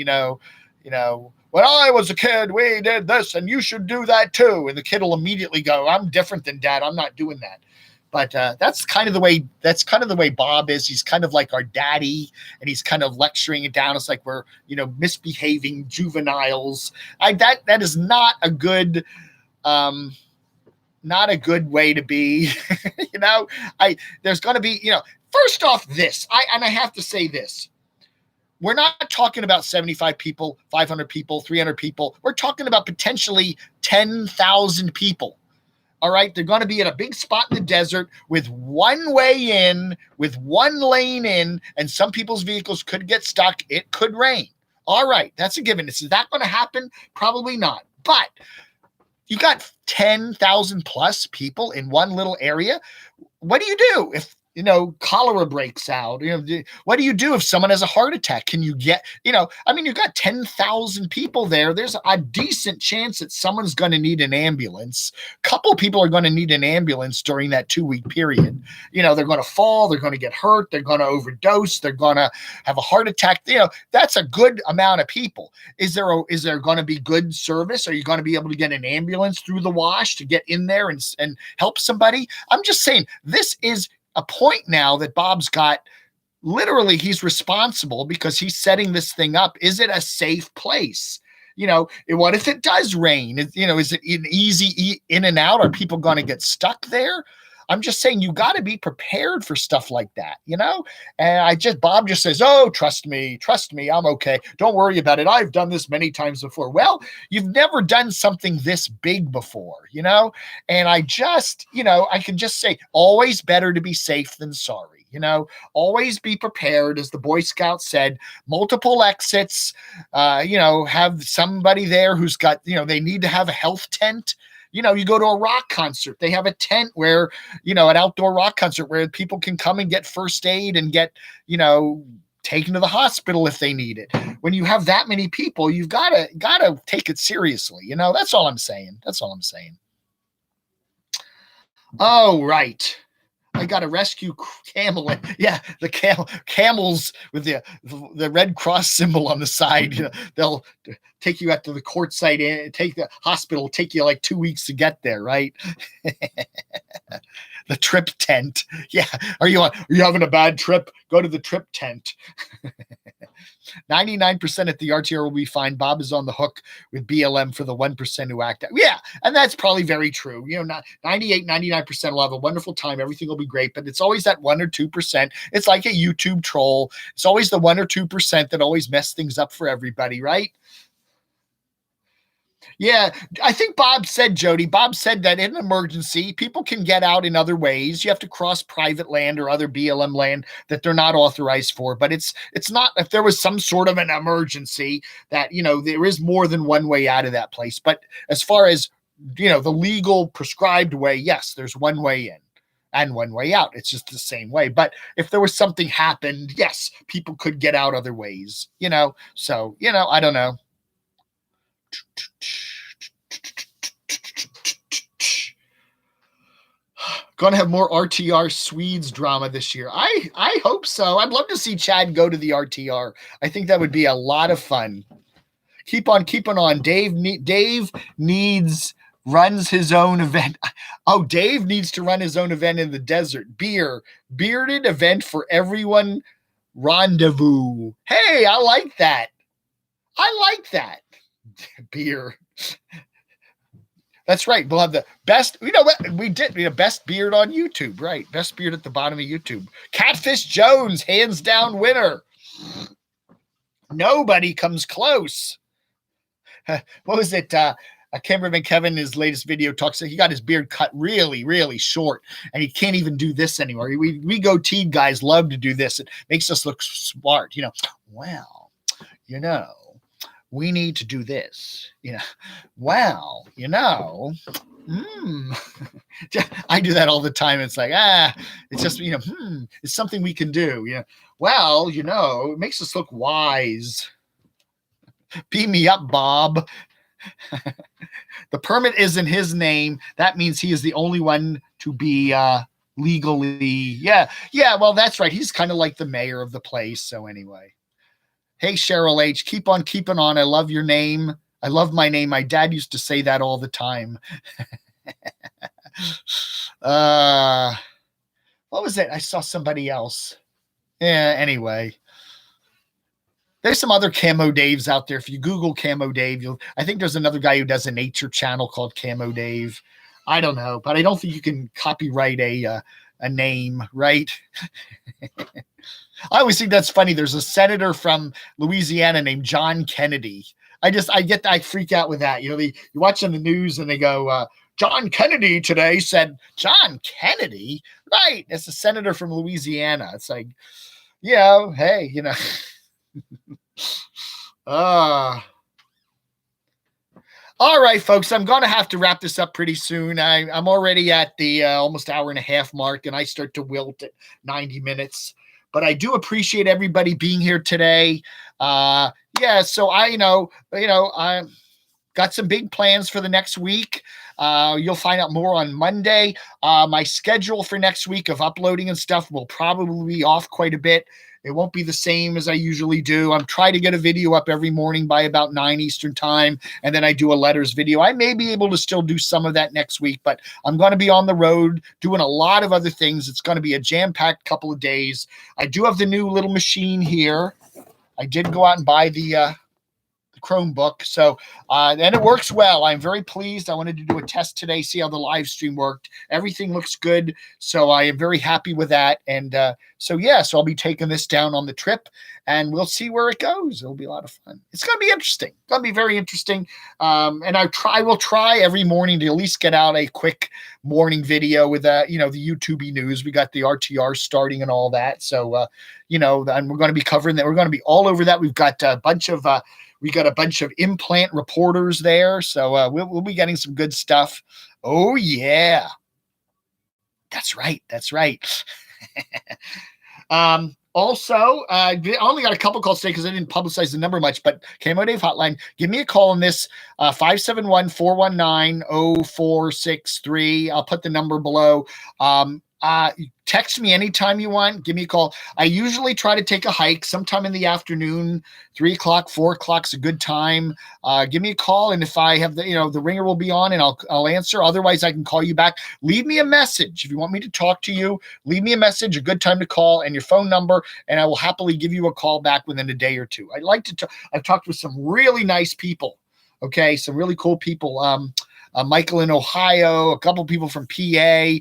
when I was a kid, we did this, and you should do that too. And the kid will immediately go, I'm different than dad. I'm not doing that. But that's kind of the way Bob is. He's kind of like our daddy, and he's kind of lecturing it down. It's like we're, misbehaving juveniles. That is not a good way to be. There's going to be, first off I have to say this. We're not talking about 75 people, 500 people, 300 people. We're talking about potentially 10,000 people. All right. They're going to be at a big spot in the desert with one way in, with one lane in, and some people's vehicles could get stuck. It could rain. All right. That's a given. Is that going to happen? Probably not. But you got 10,000 plus people in one little area. What do you do if, cholera breaks out? What do you do if someone has a heart attack? Can you get, you've got 10,000 people there. There's a decent chance that someone's going to need an ambulance. A couple people are going to need an ambulance during that 2-week period. They're going to fall. They're going to get hurt. They're going to overdose. They're going to have a heart attack. That's a good amount of people. Is there going to be good service? Are you going to be able to get an ambulance through the wash to get in there and help somebody? I'm just saying, this is a point now that Bob's got. Literally, he's responsible because he's setting this thing up. Is it a safe place? What if it does rain? Is it an easy in and out? Are people going to get stuck there? I'm just saying you got to be prepared for stuff like that, And Bob just says, oh, trust me, I'm okay. Don't worry about it. I've done this many times before. Well, you've never done something this big before, And I can just say, always better to be safe than sorry. Always be prepared. As the Boy Scout said, multiple exits, have somebody there who's got, they need to have a health tent. You go to a rock concert, they have a tent where, an outdoor rock concert where people can come and get first aid and get, taken to the hospital if they need it. When you have that many people, you've got to take it seriously. That's all I'm saying. Oh, right. I got to rescue camel. Yeah, the camels with the Red Cross symbol on the side. They'll take you out to the court site and take the hospital. Take you like 2 weeks to get there, right? The trip tent. Yeah, are you having a bad trip? Go to the trip tent. 99% at the RTR will be fine. Bob is on the hook with BLM for the 1% who act out. Yeah, and that's probably very true. Not 98, 99% will have a wonderful time. Everything will be great, but it's always that 1 or 2%. It's like a YouTube troll. It's always the 1 or 2% that always mess things up for everybody, right? Yeah, I think Bob said that in an emergency, people can get out in other ways. You have to cross private land or other BLM land that they're not authorized for. But it's not, if there was some sort of an emergency that, there is more than one way out of that place. But as far as, the legal prescribed way, yes, there's one way in and one way out. It's just the same way. But if there was something happened, yes, people could get out other ways, So, I don't know. Going to have more RTR Swedes drama this year. I hope so. I'd love to see Chad go to the RTR. I think that would be a lot of fun. Keep on keeping on. Dave runs his own event. Oh, Dave needs to run his own event in the desert. Bearded event for everyone. Rendezvous. Hey, I like that. Beer. That's right. We'll have the best, what we did, best beard on YouTube, right? Best beard at the bottom of YouTube. Catfish Jones, hands down winner. Nobody comes close. What was it? Cameraman Kevin, his latest video talks, he got his beard cut really, really short, and he can't even do this anymore. We goateed guys love to do this. It makes us look smart, Well, we need to do this, Well, I do that all the time. It's like, it's just, it's something we can do. Well, it makes us look wise. Beam me up, Bob. The permit is in his name. That means he is the only one to be legally. Yeah. Well, that's right. He's kind of like the mayor of the place. So anyway. Hey, Cheryl H., keep on keeping on. I love your name. I love my name. My dad used to say that all the time. What was it? I saw somebody else. Yeah, anyway. There's some other Camo Daves out there. If you Google Camo Dave, I think there's another guy who does a nature channel called Camo Dave. I don't know, but I don't think you can copyright a name, right? I always think that's funny. There's a senator from Louisiana named John Kennedy. I freak out with that. You know, you're watching the news and they go, John Kennedy today said, John Kennedy? Right. It's a senator from Louisiana. It's like, yeah, hey, you know. All right, folks, I'm going to have to wrap this up pretty soon. I'm already at the almost hour and a half mark, and I start to wilt at 90 minutes. But I do appreciate everybody being here today. Yeah, so I got some big plans for the next week. You'll find out more on Monday. My schedule for next week of uploading and stuff will probably be off quite a bit. It won't be the same as I usually do. I'm trying to get a video up every morning by about 9 Eastern time, and then I do a letters video. I may be able to still do some of that next week, but I'm going to be on the road doing a lot of other things. It's going to be a jam-packed couple of days. I do have the new little machine here. I did go out and buy the Chromebook. So, and it works well. I'm very pleased. I wanted to do a test today, see how the live stream worked. Everything looks good. So I am very happy with that. And so I'll be taking this down on the trip and we'll see where it goes. It'll be a lot of fun. It's going to be interesting. It's going to be very interesting. And I will try every morning to at least get out a quick morning video with, the YouTube news. We got the RTR starting and all that. So, and we're going to be covering that. We're going to be all over that. We've got a bunch of, implant reporters there. So we'll be getting some good stuff. Oh, yeah. That's right. Also, I only got a couple calls today because I didn't publicize the number much, but camodave hotline, give me a call on this, 571-419-0463. I'll put the number below. Text me anytime you want. Give me a call. I usually try to take a hike sometime in the afternoon, 3 o'clock, 4 o'clock's a good time. Give me a call. And if I have the ringer will be on and I'll answer. Otherwise I can call you back. Leave me a message. If you want me to talk to you, leave me a message, a good time to call and your phone number. And I will happily give you a call back within a day or two. I've talked with some really nice people. Okay. Some really cool people. Michael in Ohio, a couple people from PA,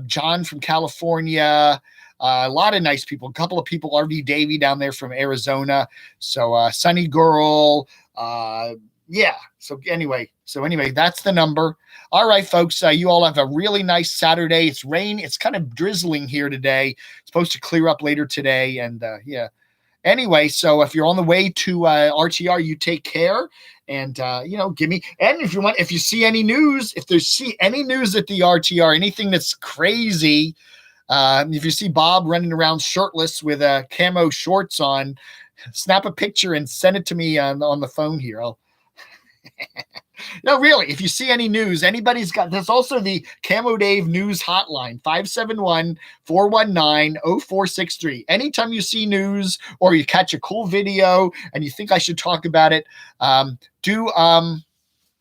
John from California, a lot of nice people, a couple of people, RV Davey down there from Arizona. So, Sunny Girl. So anyway, that's the number. All right, folks, you all have a really nice Saturday. It's rain. It's kind of drizzling here today. It's supposed to clear up later today. And anyway, so if you're on the way to RTR, you take care. And, give me, and if you see any news, at the RTR, anything that's crazy, if you see Bob running around shirtless with camo shorts on, snap a picture and send it to me on the phone here. No, really, if you see any news, there's also the camodave news hotline, 571-419-0463. Anytime you see news or you catch a cool video and you think I should talk about it,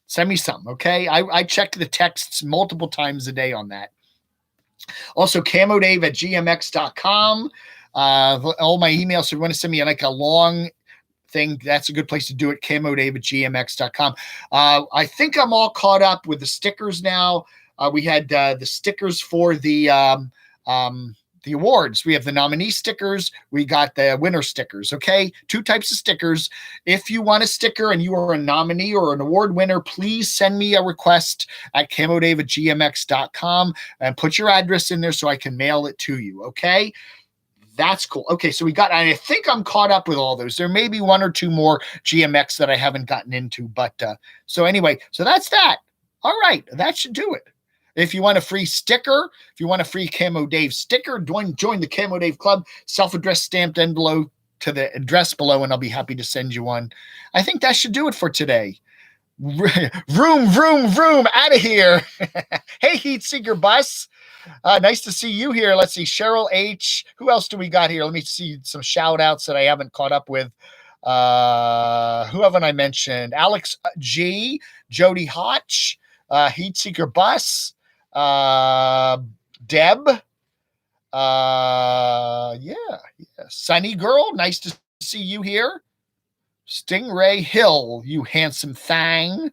send me some, okay? I check the texts multiple times a day on that. Also, camodave@gmx.com. All my emails, so if you want to send me like a long thing, that's a good place to do it, camodave@gmx.com. I think I'm all caught up with the stickers now. We had the stickers for the awards. We have the nominee stickers. We got the winner stickers. Okay. 2 types of stickers. If you want a sticker and you are a nominee or an award winner, please send me a request at camodave@gmx.com and put your address in there so I can mail it to you. Okay. That's cool. Okay. So I think I'm caught up with all those. There may be 1 or 2 more GMX that I haven't gotten into, but so anyway, so that's that. All right. That should do it. If you want a free sticker, if you want a free Camo Dave sticker, join the Camo Dave Club, self-addressed stamped envelope to the address below, and I'll be happy to send you one. I think that should do it for today. Vroom, vroom, vroom, out of here. Hey, Heat Seeker Bus. Nice to see you here. Let's see. Cheryl H. Who else do we got here? Let me see some shout outs that I haven't caught up with. Who haven't I mentioned? Alex G. Jody Hotch. Heat Seeker Bus. Deb. Yeah. Sunny Girl. Nice to see you here. Stingray Hill, you handsome thing.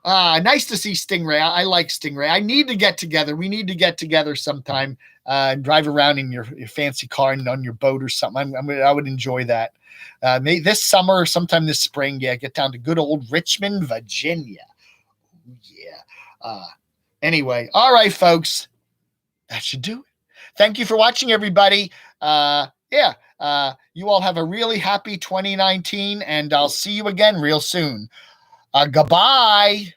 Nice to see Stingray. I like Stingray. I need to get together. We need to get together sometime and drive around in your fancy car and on your boat or something. I would enjoy that. Maybe this summer or sometime this spring, get down to good old Richmond, Virginia. Yeah. Anyway, all right, folks. That should do it. Thank you for watching, everybody. You all have a really happy 2019, and I'll see you again real soon. Goodbye.